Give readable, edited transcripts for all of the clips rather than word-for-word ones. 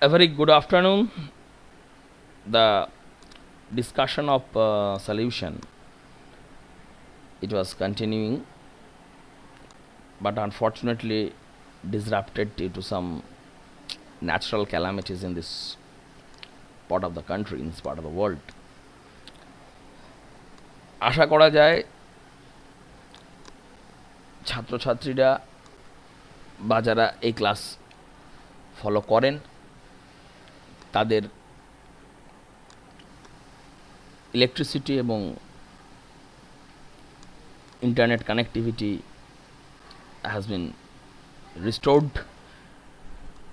A very good afternoon. The discussion of solution, it was continuing, but unfortunately disrupted due to some natural calamities in this part of the country, in this part of the world. আশা করা যায় ছাত্রছাত্রীরা বা যারা এই class follow করেন তাদের electricity এবং internet connectivity has been restored.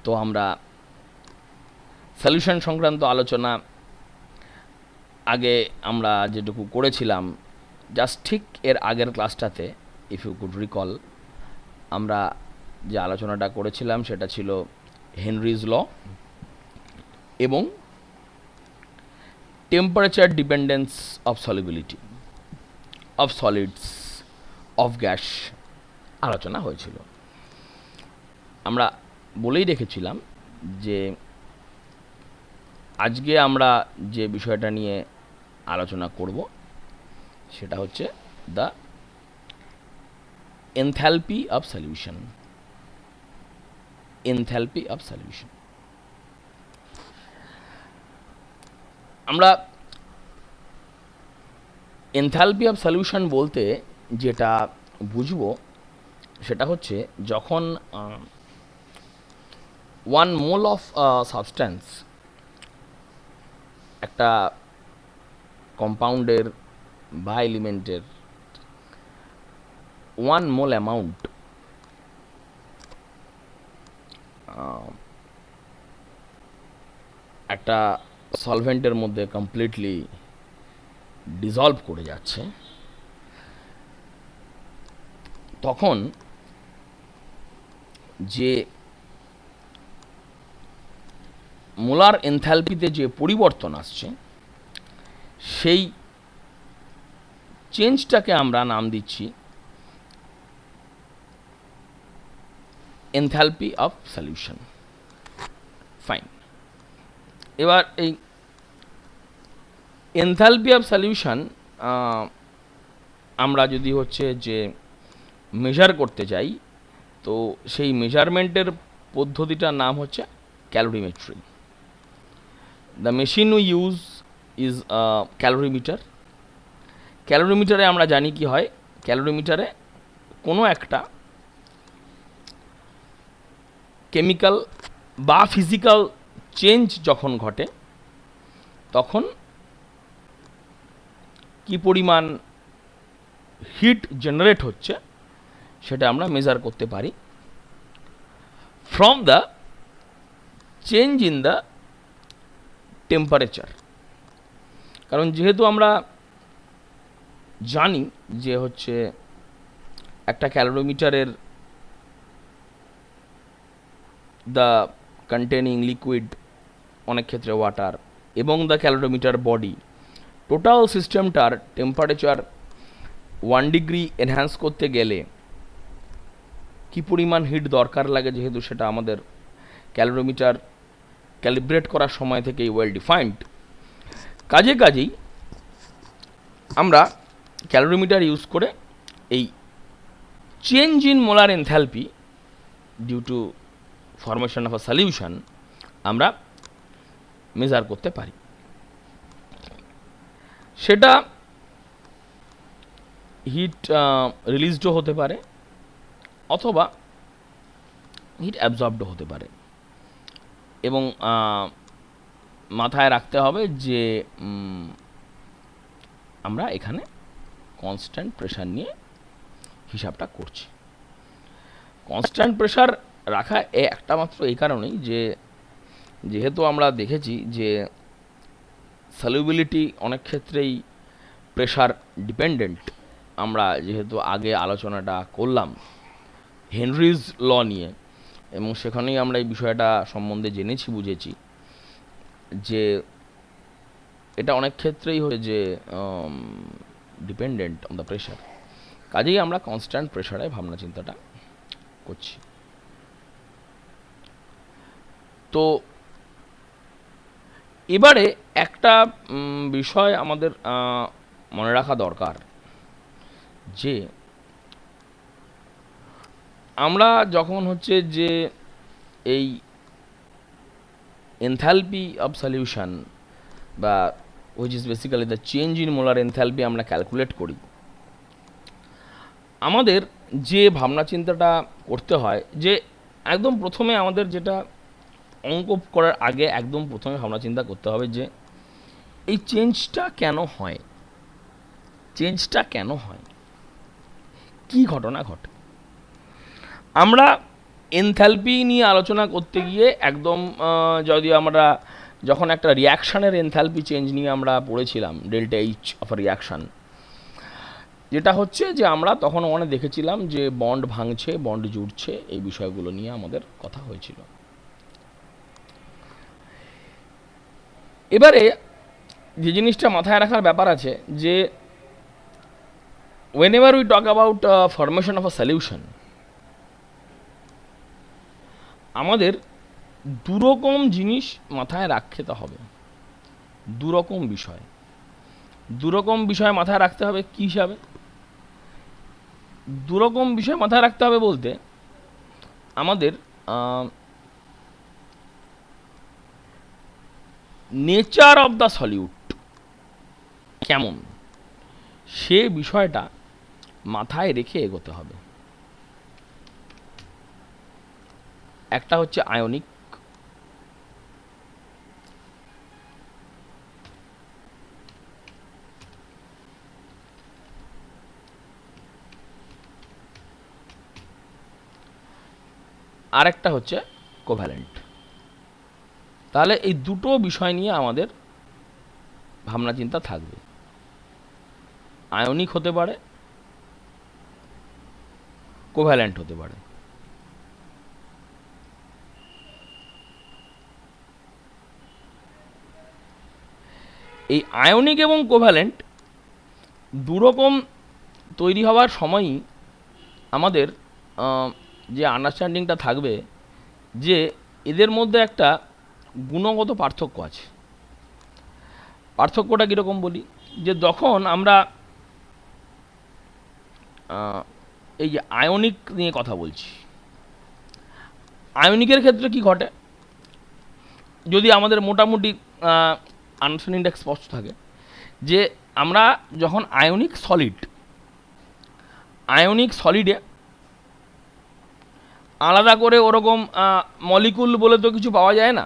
তো আমরা সলিউশন সংক্রান্ত আলোচনা আগে আমরা যেটুকু করেছিলাম, জাস্ট ঠিক এর আগের ক্লাসটাতে, ইফ ইউ কুড রিকল, আমরা যে আলোচনাটা করেছিলাম সেটা ছিল হেনরিজ ল এবং temperature dependence of solubility of solids of gas আলোচনা হয়েছিল। আমরা বলেই রেখেছিলাম যে আজকে আমরা যে বিষয়টা নিয়ে আলোচনা করব সেটা হচ্ছে the enthalpy of solution. Enthalpy of solution আমরা এনথ্যালপি অফ সলিউশন বলতে যেটা বুঝবো সেটা হচ্ছে যখন 1 মোল অফ সাবস্ট্যান্স, একটা কম্পাউন্ডের বা এলিমেন্টের 1 মোল অ্যামাউন্ট একটা সলভেন্টের মধ্যে কমপ্লিটলি ডিজলভ করে যাচ্ছে, তখন যে মোলার এনথ্যালপিতে যে পরিবর্তন আসছে সেই চেঞ্জটাকে আমরা নাম দিচ্ছি এনথ্যালপি অফ সলিউশন। ফাইন। এবার এই এনথ্যালপি অফ সলিউশন আমরা যদি হচ্ছে যে মেজার করতে চাই, তো সেই মেজারমেন্টের পদ্ধতিটার নাম হচ্ছে calorimetry. The machine we use is calorimeter. ক্যালোরিমিটারে আমরা জানি কি হয়, ক্যালোরিমিটারে কোনো একটা কেমিক্যাল বা ফিজিক্যাল চেঞ্জ যখন ঘটে তখন কি পরিমাণ হিট জেনারেট হচ্ছে সেটা আমরা মেজার করতে পারি from the change in the temperature. কারণ যেহেতু আমরা জানি যে হচ্ছে একটা ক্যালোরিমিটারের দ্য কন্টেনিং লিকুইড, অনেক ক্ষেত্রে ওয়াটার, এবং দ্য ক্যালোরিমিটার বডি, টোটাল সিস্টেমটার টেম্পারেচার 1 ডিগ্রি এনহ্যান্স করতে গেলে কি পরিমাণ হিট দরকার লাগে, যেহেতু সেটা আমাদের ক্যালোরিমিটার ক্যালিব্রেট করার সময় থেকেই ওয়েল ডিফাইন্ড। কাজেই আমরা ক্যালোরিমিটার ইউজ করে এই change in molar enthalpy due to formation of a solution আমরা মেজার করতে পারি। সেটা হিট রিলিজডও হতে পারে অথবা হিট অ্যাবজর্বডও হতে পারে। এবং মাথায় রাখতে হবে যে আমরা এখানে কনস্ট্যান্ট প্রেশার নিয়ে হিসাবটা করছি। কনস্ট্যান্ট প্রেশার রাখা একটা মাত্র এই কারণেই যে যেহেতু আমরা দেখেছি যে সলিউবিলিটি অনেক ক্ষেত্রেই প্রেশার ডিপেন্ডেন্ট। আমরা যেহেতু আগে আলোচনাটা করলাম হেনরিজ ল নিয়ে, এবং সেখানেই আমরা এই বিষয়টা সম্বন্ধে জেনেছি, বুঝেছি যে এটা অনেক ক্ষেত্রেই হচ্ছে যে ডিপেন্ডেন্ট অন দ্য প্রেশার। কাজেই আমরা কনস্ট্যান্ট প্রেশারে ভাবনা চিন্তাটা করছি। তো এবারে একটা বিষয় আমাদের মনে রাখা দরকার যে আমরা যখন হচ্ছে যে এই এনথ্যালপি অফ সলিউশন বা which is basically the change in molar enthalpy আমরা ক্যালকুলেট করি, আমাদের যে ভাবনা চিন্তাটা করতে হয় যে একদম প্রথমে আমাদের যেটা অঙ্ক করার আগে একদম প্রথমে ভাবনা চিন্তা করতে হবে যে এই চেঞ্জটা কেন হয়, চেঞ্জটা কেন হয়, কী ঘটনা ঘটে। আমরা এনথ্যালপি নিয়ে আলোচনা করতে গিয়ে একদম যদি আমরা যখন একটা রিয়াকশানের এনথ্যালপি চেঞ্জ নিয়ে আমরা পড়েছিলাম, delta H of a reaction, যেটা হচ্ছে যে আমরা তখন ওখানে দেখেছিলাম যে বন্ড ভাঙছে, বন্ড জুড়ছে, এই বিষয়গুলো নিয়ে আমাদের কথা হয়েছিল। এবারে যে জিনিসটা মাথায় রাখার ব্যাপার আছে যে whenever we talk about formation of a solution, আমাদের দুরকম জিনিস মাথায় রাখতে হবে, দুরকম বিষয় মাথায় রাখতে হবে। কী হিসাবে দুরকম বিষয় মাথায় রাখতে হবে বলতে, আমাদের নেচার অফ দ্য সলিউট কেমন, সে বিষয়টা মাথায় রেখে এগোতে হবে। একটা হচ্ছে আয়নিক, আরেকটা হচ্ছে কোভ্যালেন্ট। তাহলে এই দুটো বিষয় নিয়ে আমাদের ভাবনা চিন্তা থাকবে। আয়নিক হতে পারে, কোভ্যালেন্ট হতে পারে। এই আয়নিক এবং কোভ্যালেন্ট দুরকম তৈরি হওয়ার সময়ই আমাদের যে আন্ডারস্ট্যান্ডিংটা থাকবে যে এদের মধ্যে একটা গুণগত পার্থক্য আছে। পার্থক্যটা কীরকম বলি, যে যখন আমরা এই যে আয়নিক নিয়ে কথা বলছি, আয়নিকের ক্ষেত্রে কি ঘটে, যদি আমাদের মোটামুটি আন্ডারস্ট্যান্ডিংটা স্পষ্ট থাকে যে আমরা যখন আয়নিক সলিডে আলাদা করে ওরকম মলিকুল বলে তো কিছু পাওয়া যায় না,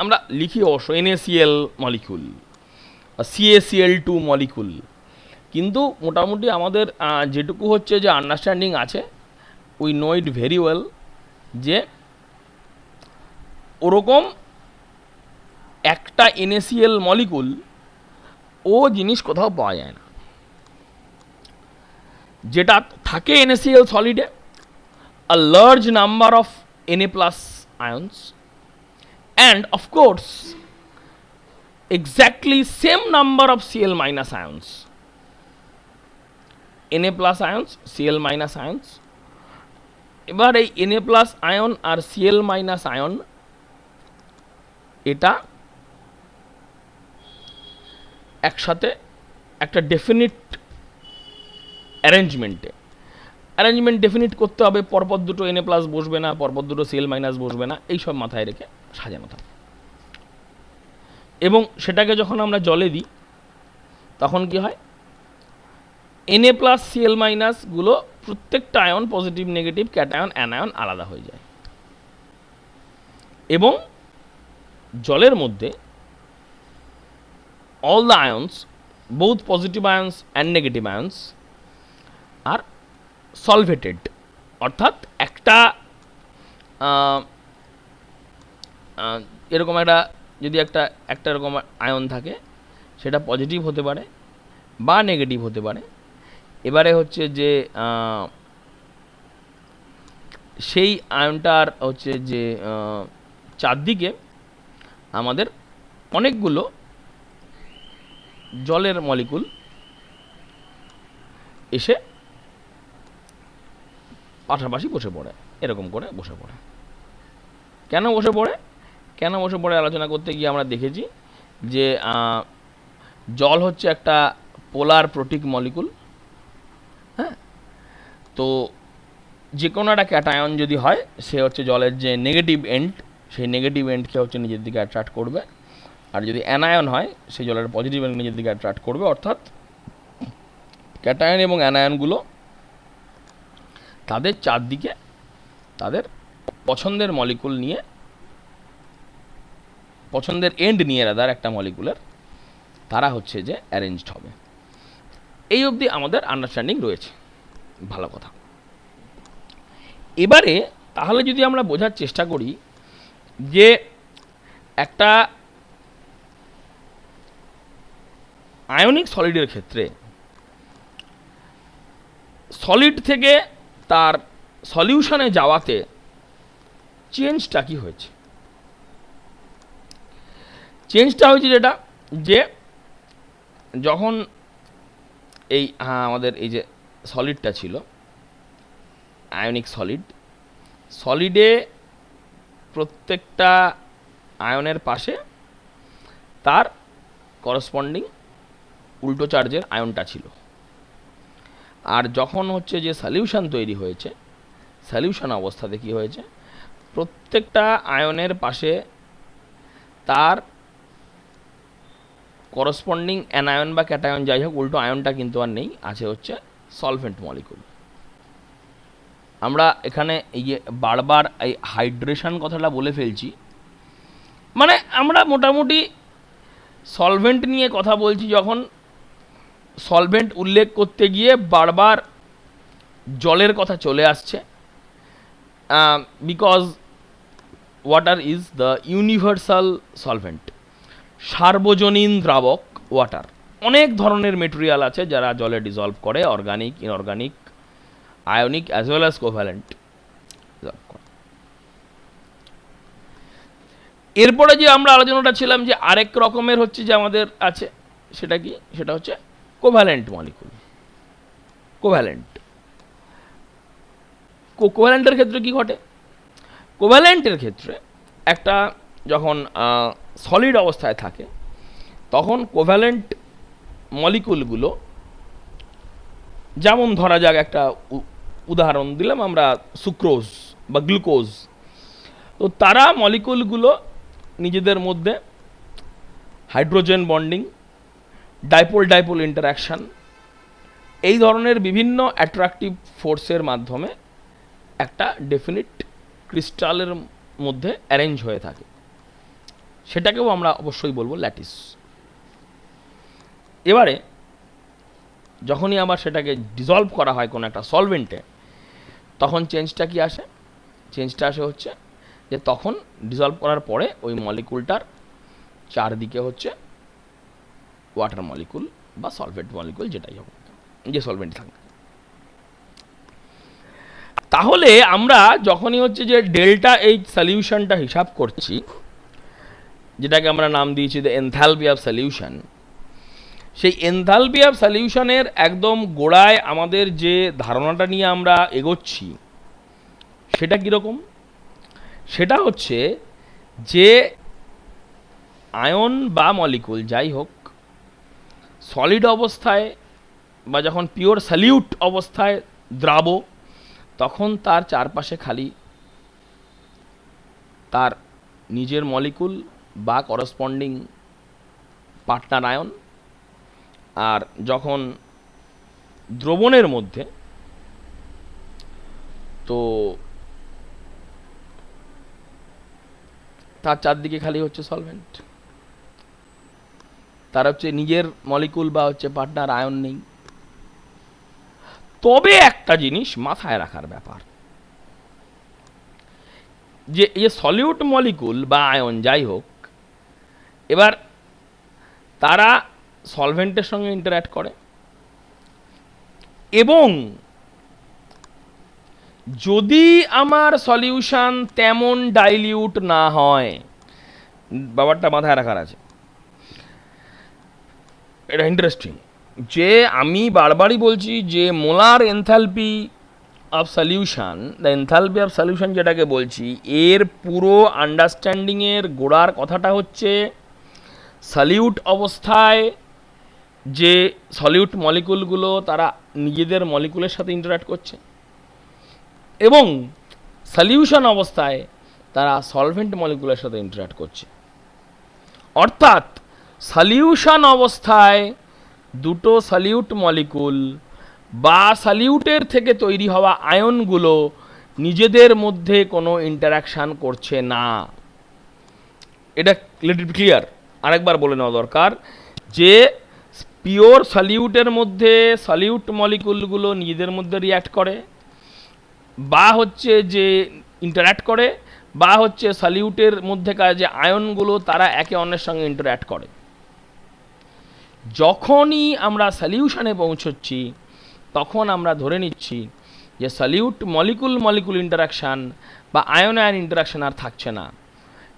আমরা লিখি অবশ্য NaCl মলিকুল, CaCl2 মলিকুল, কিন্তু মোটামুটি আমাদের যেটুকু হচ্ছে যে আন্ডারস্ট্যান্ডিং আছে, we know it very well যে ওরকম একটা NaCl মলিকুল ও জিনিস কোথাও পাওয়া যায় না। যেটা থাকে NaCl সলিডে, a large number of Na plus ions and of course exactly same number of Cl minus ions, Na plus ions, Cl minus ions। এবার এই Na plus ion আর Cl minus ion এটা একসাথে একটা ডেফিনিট অ্যারেঞ্জমেন্ট ডেফিনিট করতে হবে। পরপর দুটো Na plus বসবে না, পরপর দুটো Cl মাইনাস বসবে না, এইসব মাথায় রেখে সাজানো থাকে। এবং সেটাকে যখন আমরা জলে দিই তখন কি হয়, Na প্লাস Cl মাইনাসগুলো প্রত্যেকটা ion, positive negative, cation anion আলাদা হয়ে যায়। এবং জলের মধ্যে all the ions, both positive ions and negative ions are solvated, অর্থাৎ একটা এরকম একটা যদি একটা এরকম আয়ন থাকে, সেটা পজিটিভ হতে পারে বা নেগেটিভ হতে পারে। এবারে হচ্ছে যে সেই আয়নটার হচ্ছে যে চারদিকে আমাদের অনেকগুলো জলের মলিকুল এসে পাশাপাশি বসে পড়ে, এরকম করে বসে পড়ে। কেন বসে পড়ে আলোচনা করতে গিয়ে আমরা দেখেছি যে জল হচ্ছে একটা পোলার প্রোটিক মলিকুল। হ্যাঁ, তো যে কোনো একটা ক্যাটায়ন যদি হয়, সে হচ্ছে জলের যে নেগেটিভ এন্ড, সেই নেগেটিভ এন্ডকে হচ্ছে নিজের দিকে অ্যাট্রাক্ট করবে। আর যদি অ্যানায়ন হয়, সেই জলের পজিটিভ এন্ড নিজের দিকে অ্যাট্রাক্ট করবে। অর্থাৎ ক্যাটায়ন এবং অ্যানায়নগুলো তাদের চারদিকে তাদের পছন্দের মলিকুল নিয়ে, পছন্দের এন্ড নিয়ে রাদার একটা মলিকুলের, তারা হচ্ছে যে অ্যারেঞ্জড হবে। এই অবধি আমাদের আন্ডারস্ট্যান্ডিং রয়েছে, ভালো কথা। এবারে তাহলে যদি আমরা বোঝার চেষ্টা করি যে একটা আয়নিক সলিডের ক্ষেত্রে সলিড থেকে তার সলিউশনে যাওয়াতে চেঞ্জটা কি হয়েছে। চেঞ্জটা হয়েছে যেটা, যে যখন এই আমাদের এই যে সলিডটা ছিল আয়নিক সলিড, সলিডে প্রত্যেকটা আয়নের পাশে তার করসপন্ডিং উল্টো চার্জের আয়নটা ছিল। আর যখন হচ্ছে যে সলিউশন তৈরি হয়েছে, সলিউশন অবস্থাতে কি হয়েছে, প্রত্যেকটা আয়নের পাশে তার করসপন্ডিং অ্যানায়ন বা ক্যাটায়ন যাই হোক, উল্টো আয়নটা কিন্তু আর নেই, আছে হচ্ছে সলভেন্ট মলিকুল। আমরা এখানে এই যে বারবার এই হাইড্রেশন কথাটা বলে ফেলছি, মানে আমরা মোটামুটি সলভেন্ট নিয়ে কথা বলছি যখন সলভেন্ট উল্লেখ করতে গিয়ে বারবার জলের কথা চলে আসছে, because water is the universal solvent, সার্বজনীন দ্রাবক ওয়াটার। অনেক ধরনের মেটেরিয়াল আছে যারা জলে ডিজলভ করে, organic, inorganic, ionic as well as covalent. এরপরে যে আমরা আলোচনাটা ছিলাম যে আরেক রকমের হচ্ছে যে আমাদের আছে, সেটা কি, সেটা হচ্ছে কোভ্যালেন্ট মলিকুল। কোভ্যালেন্ট, কোভ্যালেন্টের ক্ষেত্রে কি ঘটে, কোভ্যালেন্টের ক্ষেত্রে একটা যখন সলিড অবস্থায় থাকে, তখন কোভ্যালেন্ট মলিকুলগুলো, যেমন ধরা যাক একটা উদাহরণ দিলাম আমরা, সুক্রোজ বা গ্লুকোজ, তো তারা মলিকুলগুলো নিজেদের মধ্যে hydrogen bonding, dipole dipole interaction, এই ধরনের বিভিন্ন অ্যাট্রাকটিভ ফোর্সের মাধ্যমে একটা ডেফিনিট ক্রিস্টালের মধ্যে অ্যারেঞ্জ হয়ে থাকে। সেটাকেও আমরা অবশ্যই বলবো ল্যাটিস। এবারে যখনই আবার সেটাকে ডিজলভ করা হয় কোনো একটা সলভেন্টে, তখন চেঞ্জটা কি আসে, চেঞ্জটা আসে হচ্ছে যে তখন ডিজলভ করার পরে ওই মলিকুলটার চারদিকে হচ্ছে ওয়াটার মলিকুল বা সলভেন্ট মলিকুল যেটাই হোক, যে সলভেন্ট থাকবে। তাহলে আমরা যখনই হচ্ছে যে ডেল্টা এইচ সলিউশনটা হিসাব করছি, যেটাকে আমরা নাম দিয়েছি দ্য এনথালপি অফ সলিউশন, সেই এনথালপি অফ সলিউশনের একদম গোড়ায় আমাদের যে ধারণাটা নিয়ে আমরা এগোচ্ছি, সেটা কীরকম, সেটা হচ্ছে যে আয়ন বা মলিকুল যাই হোক, সলিড অবস্থায় বা যখন পিওর সলিউট অবস্থায় দ্রাব, তখন তার চারপাশে খালি তার নিজের মলিকুল বা করসপন্ডিং পার্টনার আয়ন। আর যখন দ্রবণের মধ্যে, তো তার চারদিকে খালি হচ্ছে সলভেন্ট, তার হচ্ছে নিজের মলিকুল বা হচ্ছে পার্টনার আয়ন নেই। তবে একটা জিনিস মাথায় রাখার ব্যাপার, যে এই সলিউট মলিকুল বা আয়ন যাই হোক, এবার তারা সলভেন্টের সঙ্গে ইন্টারঅ্যাক্ট করে, এবং যদি আমার সলিউশন তেমন ডাইলিউট না হয়, ব্যাপারটা মাথায় রাখার আছে, এটা ইন্টারেস্টিং, যে আমি বারবারই বলছি যে molar enthalpy of solution, the enthalpy of solution যেটাকে বলছি, এর পুরো আন্ডারস্ট্যান্ডিংয়ের গোড়ার কথাটা হচ্ছে সলিউট অবস্থায় যে সলিউট মলিকুলগুলো তারা নিজেদের মলিকুলের সাথে ইন্টারঅ্যাক্ট করছে, এবং সলিউশন অবস্থায় তারা সলভেন্ট মলিকুলের সাথে ইন্টারঅ্যাক্ট করছে। অর্থাৎ সলিউশন অবস্থায় দুটো সলিউট মলিকুল বা সলিউটের থেকে তৈরি হওয়া আয়নগুলো নিজেদের মধ্যে কোনো ইন্টারাকশান করছে না। এটা ক্লিয়ার? আরেকবার বলে নেওয়া দরকার যে পিওর সলিউটের মধ্যে সলিউট মলিকুলগুলো নিজেদের মধ্যে রিঅ্যাক্ট করে, বা হচ্ছে যে ইন্টারঅ্যাক্ট করে, বা হচ্ছে সলিউটের মধ্যেকার যে আয়নগুলো তারা একে অন্যের সঙ্গে ইন্টারঅ্যাক্ট করে। যখনই আমরা সলিউশনে পৌঁছচ্ছি তখন আমরা ধরে নিচ্ছি যে সলিউট মলিকুল ইন্টারাকশান বা আয়ন আয়ন ইন্টারাকশান আর থাকছে না।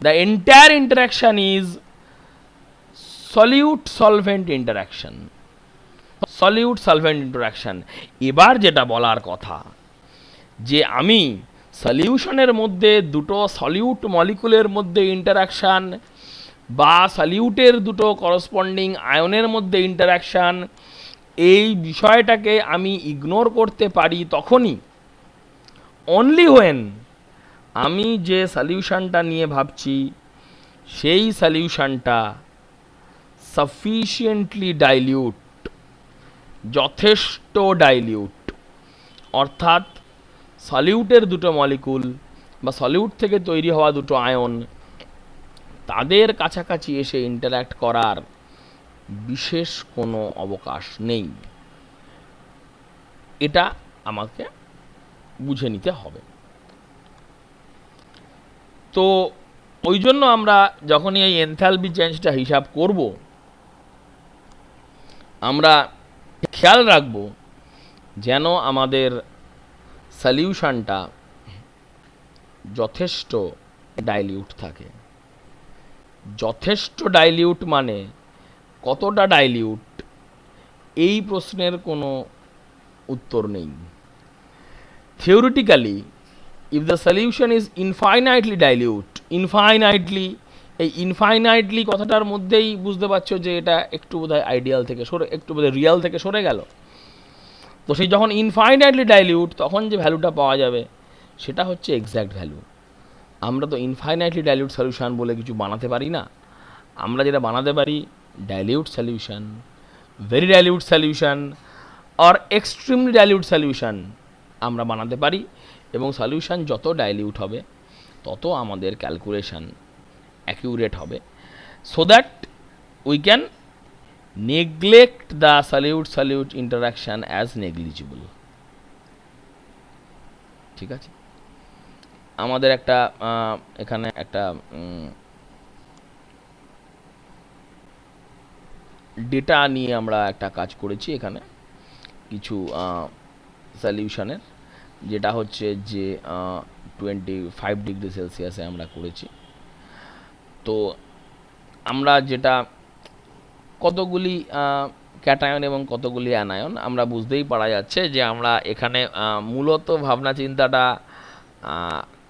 The entire interaction is solute solvent interaction, solute solvent interaction. এবার যেটা বলার কথা যে আমি সলিউশনের মধ্যে দুটো সলিউট মলিকুলের মধ্যে ইন্টারাকশান বা সলিউটের দুটো করসপন্ডিং আয়নের মধ্যে ইন্টারাকশান, এই বিষয়টাকে আমি ইগনোর করতে পারি তখনই, অনলি হোয়েন আমি যে সলিউশনটা নিয়ে ভাবছি সেই সলিউশনটা সাফিসিয়েন্টলি ডাইলিউট, যথেষ্ট ডাইলিউট, অর্থাৎ সলিউটের দুটো মলিকুল বা সলিউট থেকে তৈরি হওয়া দুটো আয়ন তাদের কাছাকাছি এসে ইন্টারঅ্যাক্ট করার বিশেষ কোনো অবকাশ নেই। এটা আমাকে বুঝে নিতে হবে। তো ওই জন্য আমরা যখনই এই এনথ্যালপি চেঞ্জটা হিসাব করব, আমরা খেয়াল রাখব যেন আমাদের সলিউশনটা যথেষ্ট ডাইলিউট থাকে। যথেষ্ট ডাইলিউট মানে কতটা ডাইলিউট, এই প্রশ্নের কোনো উত্তর নেই। Theoretically if the solution is infinitely dilute, infinitely, এই ইনফাইনাইটলি কথাটার মধ্যেই বুঝতে পারছো যে এটা একটু বোধহয় আইডিয়াল থেকে সরে, একটু বোধহয় রিয়াল থেকে সরে গেল। তো সেই যখন ইনফাইনাইটলি ডাইলিউট তখন যে ভ্যালুটা পাওয়া যাবে সেটা হচ্ছে এক্স্যাক্ট ভ্যালু। আমরা তো ইনফাইনাইটলি ডাইলিউট সলিউশন বলে কিছু বানাতে পারি না। আমরা যেটা বানাতে পারি dilute solution, very dilute solution are extremely dilute solution আমরা বানাতে পারি, এবং সলিউশন যত ডাইলিউট হবে তত আমাদের ক্যালকুলেশন অ্যাকিউরেট হবে, so that we can neglect the solute interaction as negligible. ঠিক আছে? আমাদের একটা এখানে একটা ডেটা নিয়ে আমরা একটা কাজ করেছি এখানে কিছু সলিউশনের, যেটা হচ্ছে যে 25 ডিগ্রি সেলসিয়াসে আমরা করেছি। তো আমরা যেটা কতগুলি ক্যাটায়ন এবং কতগুলি অ্যানায়ন আমরা বুঝতেই পারা যাচ্ছে যে আমরা এখানে মূলত ভাবনা চিন্তাটা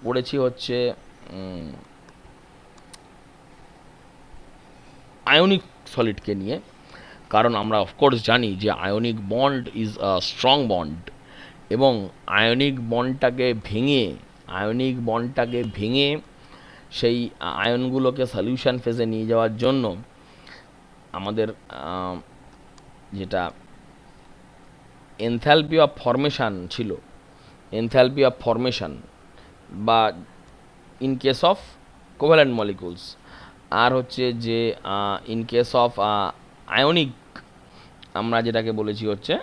করেছি হচ্ছে আয়নিক সলিডকে নিয়ে, কারণ আমরা অফকোর্স জানি যে ionic bond is a strong bond, এবং আয়নিক বন্ডটাকে ভেঙে সেই আয়নগুলোকে সলিউশন ফেজে নিয়ে যাওয়ার জন্য আমাদের যেটা এনথ্যালপি অফ ফরমেশান ছিল, এনথ্যালপি অফ ফরমেশান বা in case of covalent molecules, আর হচ্ছে যে ইন কেস অফ আয়নিক আমরা যেটাকে বলেছি হচ্ছে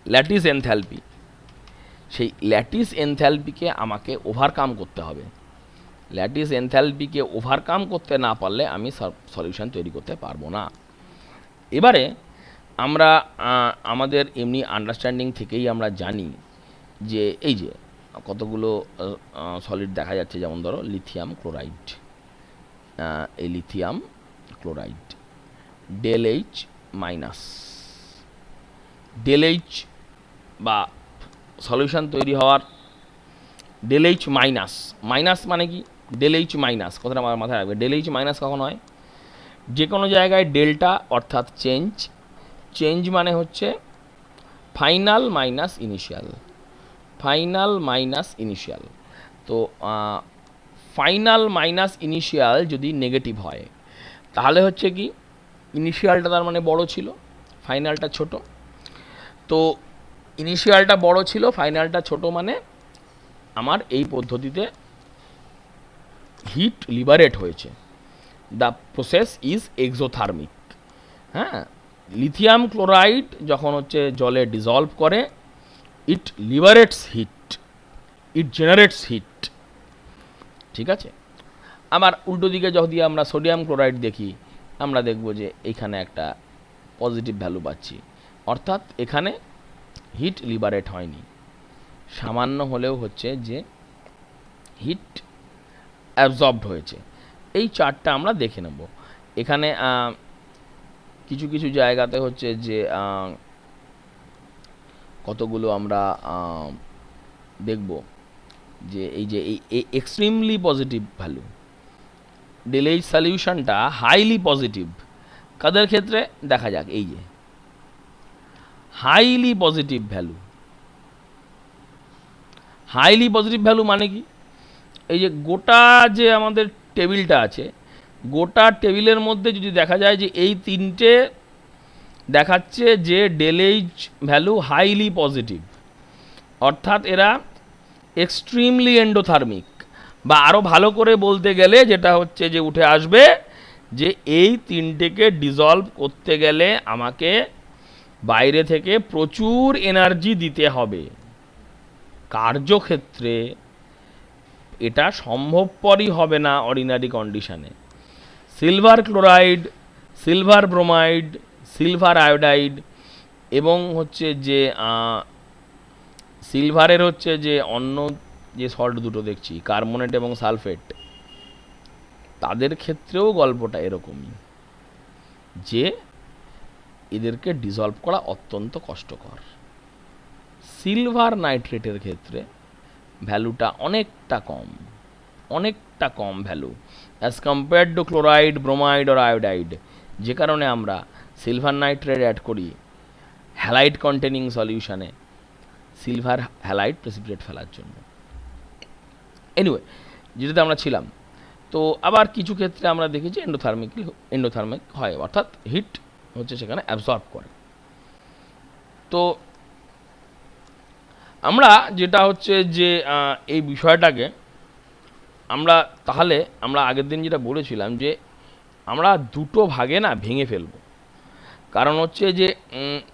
ল্যাটিস এনথ্যালপি, সেই ল্যাটিস এনথ্যালপিকে আমাকে ওভারকাম করতে হবে। ল্যাটিস এনথ্যালপিকে ওভারকাম করতে না পারলে আমি সলিউশন তৈরি করতে পারবো না। এবারে আমরা আমাদের এমনি আন্ডারস্ট্যান্ডিং থেকেই আমরা জানি যে এই যে কতগুলো সলিড দেখা যাচ্ছে, যেমন ধরো লিথিয়াম ক্লোরাইড, এই lithium chloride ΔH minus, ΔH বা সলিউশন তৈরি হওয়ার ΔH মাইনাস, মাইনাস মানে কি ডেল এইচ মাইনাস, কথাটা আমার মাথায় রাখবে, ডেল এইচ মাইনাস কখন হয়? যে কোনো জায়গায় ডেল্টা অর্থাৎ চেঞ্জ, চেঞ্জ মানে হচ্ছে final minus initial, final minus initial. তো ফাইনাল মাইনাস ইনিশিয়াল যদি নেগেটিভ হয় তাহলে হচ্ছে কি ইনিশিয়ালটা তার মানে বড় ছিল, ফাইনালটা ছোট। তো ইনিশিয়ালটা বড় ছিল, ফাইনালটা ছোট, মানে আমার এই পদ্ধতিতে হিট লিবারেট হয়েছে। The process is exothermic. হ্যাঁ, লিথিয়াম ক্লোরাইড যখন হচ্ছে জলে ডিজলভ করে, ইট লিবারেটস হিট, ইট জেনারেটস হিট। ঠিক আছে। আবার উল্টো দিকে যদি আমরা সোডিয়াম ক্লোরাইড দেখি, আমরা দেখব যে এখানে একটা পজিটিভ ভ্যালু পাচ্ছি, অর্থাৎ এখানে হিট লিবারেট হয়নি, সামান্য হলেও হচ্ছে যে হিট অ্যাবজর্বড হয়েছে। এই চার্টটা আমরা দেখে নেব। এখানে কিছু কিছু জায়গাতে হচ্ছে যে কতগুলো আমরা দেখব যে এই যে এই এক্সট্রিমলি পজিটিভ ভ্যালু, ডেলেজ সলিউশনটা হাইলি পজিটিভ কাদের ক্ষেত্রে দেখা যাক। এই যে highly positive value, highly positive value মানে কি, এই যে গোটা যে আমাদের টেবিলটা আছে, গোটা টেবিলের মধ্যে যদি দেখা যায় যে এই তিনটে দেখাচ্ছে যে ডেলেজ ভ্যালু হাইলি পজিটিভ, অর্থাৎ এরা এক্সট্রিমলি এন্ডোথার্মিক, বা আরও ভালো করে বলতে গেলে যেটা হচ্ছে যে উঠে আসবে যে এই তিনটেকে ডিজলভ করতে গেলে আমাকে বাইরে থেকে প্রচুর এনার্জি দিতে হবে। কার্যক্ষেত্রে এটা সম্ভবপরই হবে না অর্ডিনারি কন্ডিশনে। Silver chloride, silver bromide, silver iodide এবং হচ্ছে যে সিলভারের হচ্ছে যে অন্য যে সল্ট দুটো দেখছি, কার্বনেট এবং সালফেট, তাদের ক্ষেত্রেও গল্পটা এরকমই, যে এদেরকে ডিজলভ করা অত্যন্ত কষ্টকর। সিলভার নাইট্রেটের ক্ষেত্রে ভ্যালুটা অনেকটা কম, অনেকটা কম value as compared to chloride, bromide আর আয়োডাইড, যে কারণে আমরা সিলভার নাইট্রেট অ্যাড করি হ্যালাইড কন্টেনিং সলিউশনে সিলভার হ্যালাইড প্রেসিপিটেট ফেলার জন্য। এনিওয়ে, যেটাতে আমরা ছিলাম, তো আবার কিছু ক্ষেত্রে আমরা দেখেছি এন্ডোথার্মিক হয়, অর্থাৎ হিট হচ্ছে সেখানে অ্যাবজর্ব করে। তো আমরা যেটা হচ্ছে যে এই বিষয়টাকে আমরা আগের দিন যেটা বলেছিলাম যে আমরা দুটো ভাগে না ভেঙে ফেলব। কারণ হচ্ছে যে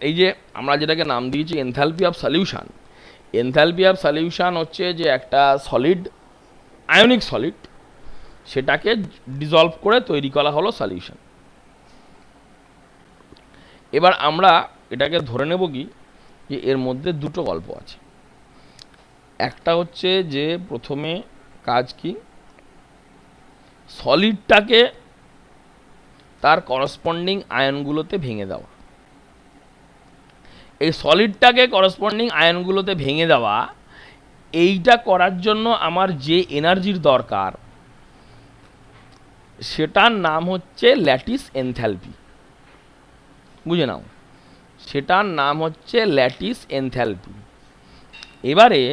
এই যে আমরা যেটাকে নাম দিয়েছি enthalpy of solution, enthalpy of solution হচ্ছে যে একটা সলিড, আয়নিক সলিড, সেটাকে ডিজলভ করে তৈরি করা হলো সলিউশন। এবার আমরা এটাকে ধরে নেব কি যে এর মধ্যে দুটো গল্প আছে। একটা হচ্ছে যে প্রথমে কাজ কি, সলিডটাকে তার করসপন্ডিং আয়নগুলোতে ভেঙে দেওয়া। এই সলিডটাকে করসপন্ডিং আয়নগুলোতে ভেঙে দেওয়া, এইটা করার জন্য আমার যে এনার্জির দরকার সেটার নাম হচ্ছে ল্যাটিস এনথ্যালপি। বুঝে নাও, সেটার নাম হচ্ছে ল্যাটিস এনথ্যালপি। এবারে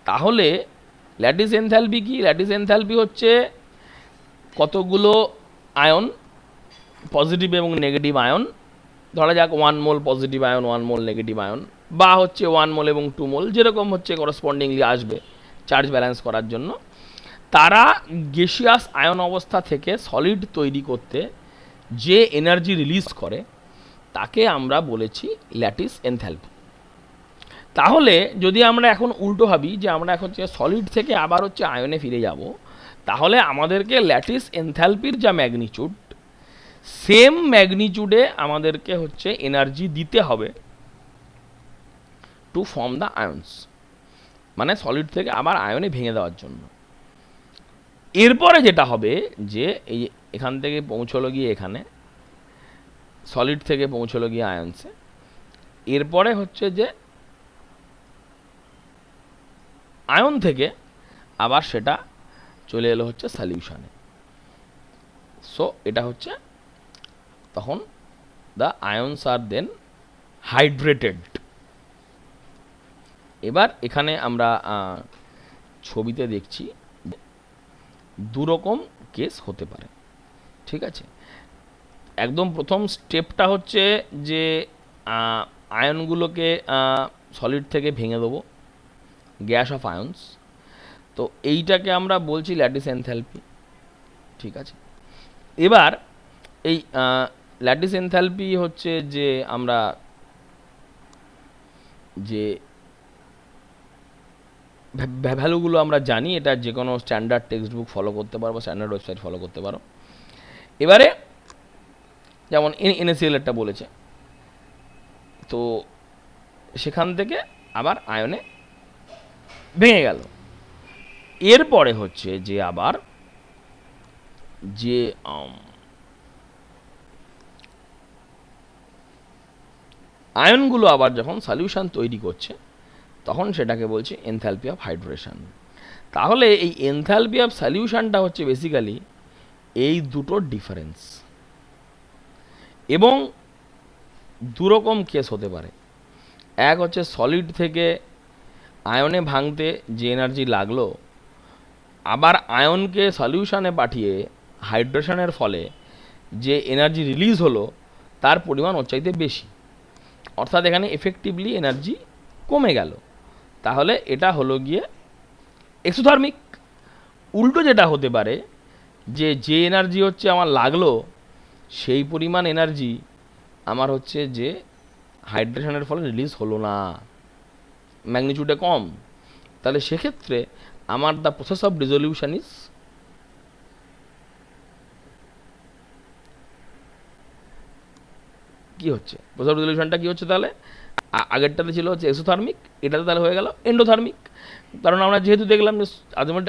তাহলে ল্যাটিস এনথ্যালপি কি? ল্যাটিস এনথ্যালপি হচ্ছে কতগুলো আয়ন, পজিটিভ এবং নেগেটিভ আয়ন, ধরা যাক 1 মোল পজিটিভ আয়ন, 1 মোল নেগেটিভ আয়ন, বা হচ্ছে 1 মোল এবং 2 মোল, যেরকম হচ্ছে করসপন্ডিংলি আসবে চার্জ ব্যালেন্স করার জন্য, তারা গ্যাসিয়াস আয়ন অবস্থা থেকে সলিড তৈরি করতে যে এনার্জি রিলিজ করে তাকে আমরা বলেছি ল্যাটিস এনথ্যালপি। তাহলে যদি আমরা এখন উল্টো ভাবি যে আমরা এখন হচ্ছে সলিড থেকে আবার হচ্ছে আয়নে ফিরে যাব, তাহলে আমাদেরকে ল্যাটিস এনথ্যালপির যা ম্যাগনিচিউড, সেম ম্যাগনিচিউডে আমাদেরকে হচ্ছে এনার্জি দিতে হবে টু ফর্ম দ্য আয়নস, মানে সলিড থেকে আবার আয়নে ভেঙে দেওয়ার জন্য। এরপরে যেটা হবে যে এই এখান থেকে পৌঁছলো গিয়ে এখানে, সলিড থেকে পৌঁছলো গিয়ে আয়নসে, এরপরে হচ্ছে যে আয়ন থেকে আবার সেটা চলে এলো হচ্ছে সলিউশনে। সো এটা হচ্ছে তখন the ions are then hydrated. এবার এখানে আমরা ছবিতে দেখছি দুরকম কেস হতে পারে, ঠিক আছে। একদম প্রথম স্টেপটা হচ্ছে যে আয়নগুলোকে সলিড থেকে ভেঙে দেবো, গ্যাস অফ আয়নস। তো এইটাকে আমরা বলছি ল্যাটিস এনথ্যালপি, ঠিক আছে। এবার এই ল্যাটিস এনথ্যালপি হচ্ছে যে আমরা যে ভ্যালুগুলো আমরা জানি, এটা যে কোনো স্ট্যান্ডার্ড টেক্সট বুক ফলো করতে পারো বা স্ট্যান্ডার্ড ওয়েবসাইট ফলো করতে পারো। এবারে যেমন NaCl একটা বলেছে, তো সেখান থেকে আবার আয়নে ভেঙে গেল। এরপরে হচ্ছে যে আবার যে আয়নগুলো আবার যখন সলিউশন তৈরি করছে তখন সেটাকে বলছে এনথ্যালপি অফ হাইড্রেশন। তাহলে এই এনথ্যালপি অফ সলিউশনটা হচ্ছে বেসিক্যালি এই দুটোর ডিফারেন্স। এবং দুরকম কেস হতে পারে, এক হচ্ছে সলিড থেকে আয়নে ভাঙতে যে এনার্জি লাগলো, আবার আয়নকে সলিউশনে পাঠিয়ে হাইড্রেশনের ফলে যে এনার্জি রিলিজ হলো তার পরিমাণ ওর চাইতে বেশি, অর্থাৎ এখানে এফেক্টিভলি এনার্জি কমে গেল। তাহলে এটা হলো গিয়ে এক্সোথার্মিক। উল্টো যেটা হতে পারে যে যে এনার্জি হচ্ছে আমার লাগলো সেই পরিমাণ এনার্জি আমার হচ্ছে যে হাইড্রেশনের ফলে রিলিজ হলো না, ম্যাগনিটিউডে কম। তাহলে সেক্ষেত্রে আমার the process of dissolution is কি হচ্ছে, প্রসেস অফ ডিসলিউশনটা কি হচ্ছে তাহলে আগেরটাতে ছিল হচ্ছে এক্সোথার্মিক, এটাতে তাহলে হয়ে গেল এন্ডোথার্মিক। কারণ আমরা যেহেতু দেখলাম যে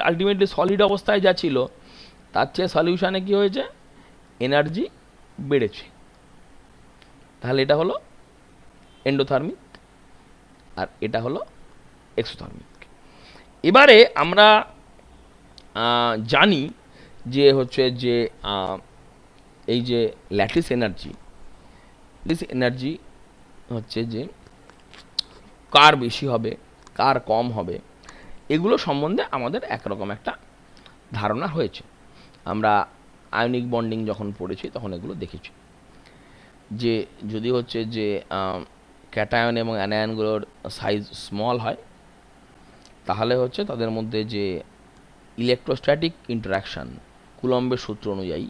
আলটিমেটলি সলিড অবস্থায় যা ছিল তার চেয়ে সলিউশনে কি হয়েছে, এনার্জি বেড়েছে। তাহলে এটা হলো এন্ডোথার্মিক আর এটা হলো এক্সোথার্মিক। এবারে আমরা জানি যে হচ্ছে যে এই যে ল্যাটিস এনার্জি হচ্ছে যে কার বেশি হবে কার কম হবে এগুলো সম্বন্ধে আমাদের একরকম একটা ধারণা হয়েছে। আমরা আয়নিক বন্ডিং যখন পড়েছি তখন এগুলো দেখেছি যে যদি হচ্ছে যে ক্যাটায়ন এবং অ্যানায়নগুলোর সাইজ স্মল হয় তাহলে হচ্ছে তাদের মধ্যে যে ইলেকট্রোস্ট্যাটিক ইন্টারাকশান কুলম্বের সূত্র অনুযায়ী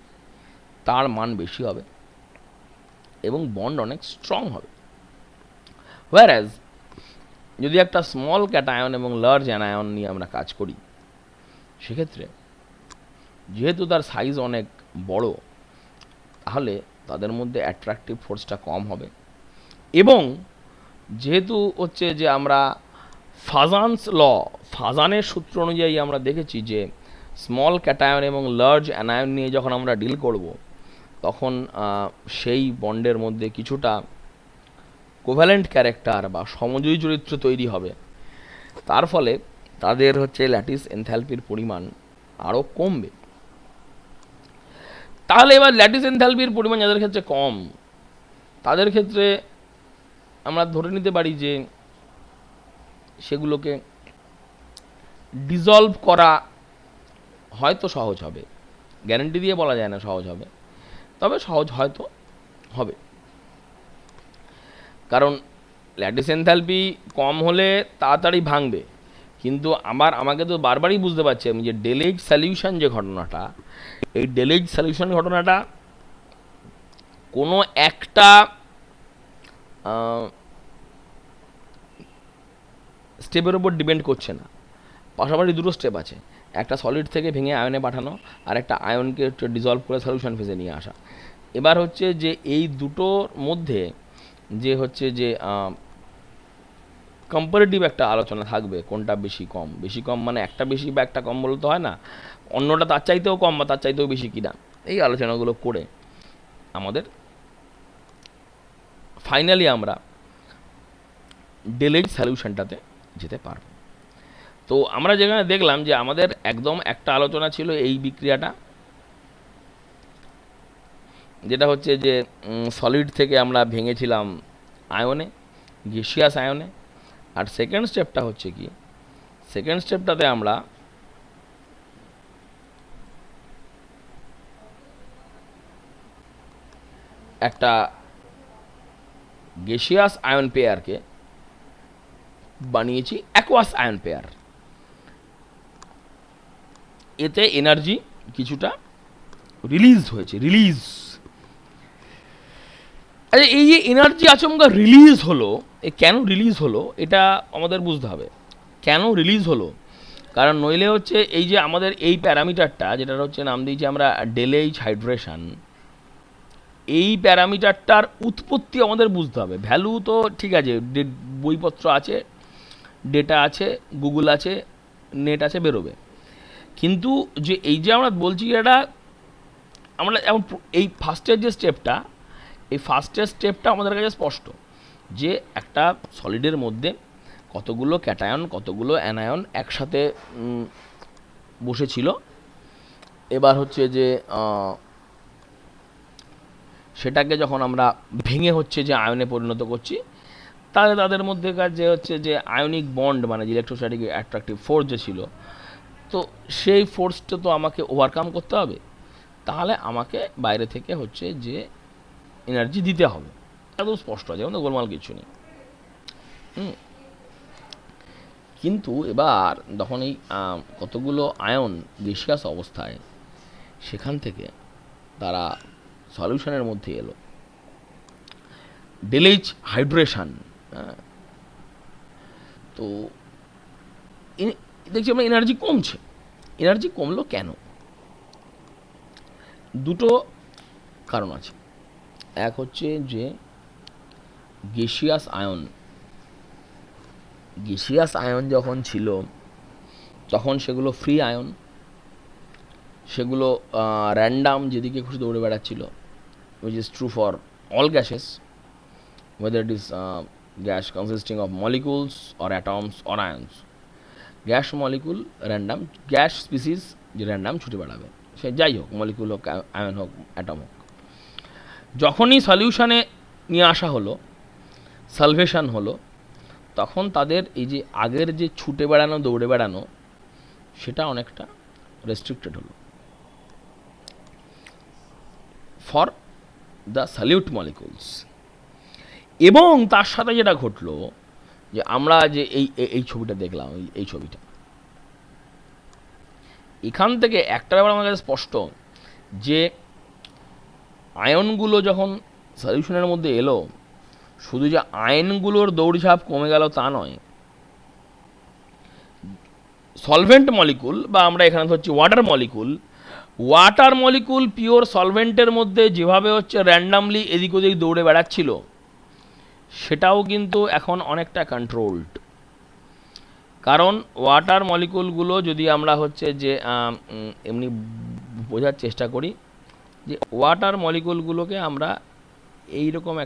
তার মান বেশি হবে এবং বন্ড অনেক স্ট্রং হবে। হোয়ারাজ যদি একটা স্মল ক্যাটায়ন এবং লার্জ অ্যানায়ন নিয়ে আমরা কাজ করি সেক্ষেত্রে যেহেতু তার সাইজ অনেক বড় তাহলে তাদের মধ্যে অ্যাট্রাকটিভ ফোর্সটা কম হবে। এবং যেহেতু হচ্ছে যে আমরা ফাজানের সূত্র অনুযায়ী আমরা দেখেছি যে স্মল ক্যাটায়ন এবং লার্জ অ্যানায়ন নিয়ে যখন আমরা ডিল করব তখন সেই বন্ডের মধ্যে কিছুটা কোভ্যালেন্ট ক্যারেক্টার বা সমজয়ী চরিত্র তৈরি হবে, তার ফলে তাদের হচ্ছে ল্যাটিস এনথ্যালপির পরিমাণ আরও কমবে। তাহলে এবার ল্যাটিস এনথ্যালপির পরিমাণ যাদের ক্ষেত্রে কম তাদের ক্ষেত্রে আমরা ধরে নিতে পারি যে সেগুলোকে ডিজলভ করা হয়তো সহজ হবে, গ্যারান্টি দিয়ে বলা যায় না সহজ হবে, তবে সহজ হয়তো হবে। কারণ ল্যাটিস এনথ্যালপি কম হলে তাড়াতাড়ি ভাঙবে, কিন্তু আমাকে তো বারবারই বুঝতে পারছি আমি যে ডেলেজ সলিউশন যে ঘটনাটা, এই ডেলেজ সলিউশন ঘটনাটা কোনো একটা স্টেপের উপর ডিপেন্ড করছে না, পাশাপাশি দুটো স্টেপ আছে, একটা সলিড থেকে ভেঙে আয়নে পাঠানো আর একটা আয়নকে ডিজলভ করে সলিউশন ফেজে নিয়ে আসা। এবার হচ্ছে যে এই দুটোর মধ্যে যে হচ্ছে যে কম্পারেটিভ একটা আলোচনা থাকবে, কোনটা বেশি কম মানে একটা বেশি বা একটা কম বলতে হয় না, অন্যটা তার চাইতেও কম বা তার চাইতেও বেশি কিনা, এই আলোচনাগুলো করে আমাদের ফাইনালি আমরা ডেলেজ সলিউশনটাতে যেতে পারব। তো তো আমরা যেখানে দেখলাম যে আমাদের একদম একটা আলোচনা ছিল এই বিক্রিয়াটা, যেটা হচ্ছে যে সলিড থেকে আমরা ভেঙেছিলাম আয়নে, গ্যাসিয়াস আয়নে। আর সেকেন্ড স্টেপটা হচ্ছে কি, সেকেন্ড স্টেপটাতে আমরা একটা গ্যাসিয়াস আয়ন পেয়ারকে বানিয়েছি অ্যাকোয়াস আয়ন পেয়ার। এতে এনার্জি কিছুটা রিলিজ হয়েছে, রিলিজ। আচ্ছা, এই যে এনার্জি আচমকা রিলিজ হলো, এ কেন রিলিজ হলো এটা আমাদের বুঝতে হবে। কেন রিলিজ হলো? কারণ নইলে হচ্ছে এই যে আমাদের এই প্যারামিটারটা, যেটা হচ্ছে নাম দিয়েছি আমরা ডেলএইচ হাইড্রেশন, এই প্যারামিটারটার উৎপত্তি আমাদের বুঝতে হবে। ভ্যালু তো ঠিক আছে, বইপত্র আছে, ডেটা আছে, গুগল আছে, নেট আছে, বেরোবে। কিন্তু যে এই যে আমরা বলছি এটা, আমরা এখন এই ফার্স্টের যে স্টেপটা, এই ফার্স্টের স্টেপটা আমাদের কাছে স্পষ্ট যে একটা সলিডের মধ্যে কতগুলো ক্যাটায়ন কতগুলো অ্যানায়ন একসাথে বসেছিল। এবার হচ্ছে যে সেটাকে যখন আমরা ভেঙে হচ্ছে যে আয়নে পরিণত করছি, তাহলে তাদের মধ্যেকার যে হচ্ছে যে আয়নিক বন্ড, মানে যে ইলেকট্রোস্ট্যাটিক অ্যাট্রাকটিভ ফোর্স যে ছিল, তো সেই ফোর্সটা তো আমাকে ওভারকাম করতে হবে। তাহলে আমাকে বাইরে থেকে হচ্ছে যে এনার্জি দিতে হবে, একদম স্পষ্ট আছে, যেমন গোলমাল কিছু নেই। কিন্তু এবার যখন এই কতগুলো আয়ন গ্যাসিয়াস অবস্থায় সেখান থেকে তারা সলিউশনের মধ্যে এলো, ডেলএইচ হাইড্রেশন, তো দেখছি আমরা এনার্জি কমছে। এনার্জি কমলো কেন? দুটো কারণ আছে। এক হচ্ছে যে গ্যাসিয়াস আয়ন যখন ছিল তখন সেগুলো ফ্রি আয়ন, সেগুলো র্যান্ডাম যেদিকে খুশি দৌড়ে বেড়াচ্ছিল, which is true for all gases, whether it is gas consisting of molecules or atoms or ions. Gas molecule random, gas species যে র্যান্ডাম ছুটে বেড়াবে, সে যাই হোক, মলিকুল হোক, আয়ন হোক, অ্যাটম হোক। যখনই সলিউশনে নিয়ে আসা হলো, সালভেশন হলো, তখন তাদের এই যে আগের যে ছুটে বেড়ানো দৌড়ে বেড়ানো সেটা অনেকটা রেস্ট্রিক্টেড হলো ফর দ্য সলিউট মলিকুলস। এবং তার সাথে যেটা ঘটলো, যে আমরা যে এই ছবিটা দেখলাম, এই ছবিটা, এখান থেকে একটা ব্যাপার আমার কাছে স্পষ্ট, যে আয়নগুলো যখন সলিউশনের মধ্যে এলো, শুধু যে আয়নগুলোর দৌড়ঝাঁপ কমে গেল তা নয়, সলভেন্ট মলিকুল, বা আমরা এখানে ধরছি ওয়াটার মলিকুল পিওর সলভেন্টের মধ্যে যেভাবে হচ্ছে র্যান্ডামলি এদিক ওদিক দৌড়ে বেড়াচ্ছিল, সেটাও কিন্তু এখন অনেকটা কন্ট্রোলড। কারণ ওয়াটার মলিকুলগুলো যদি আমরা হচ্ছে যে এমনি বোঝার চেষ্টা করি, যে ওয়াটার মলিকুলগুলোকে আমরা এইরকম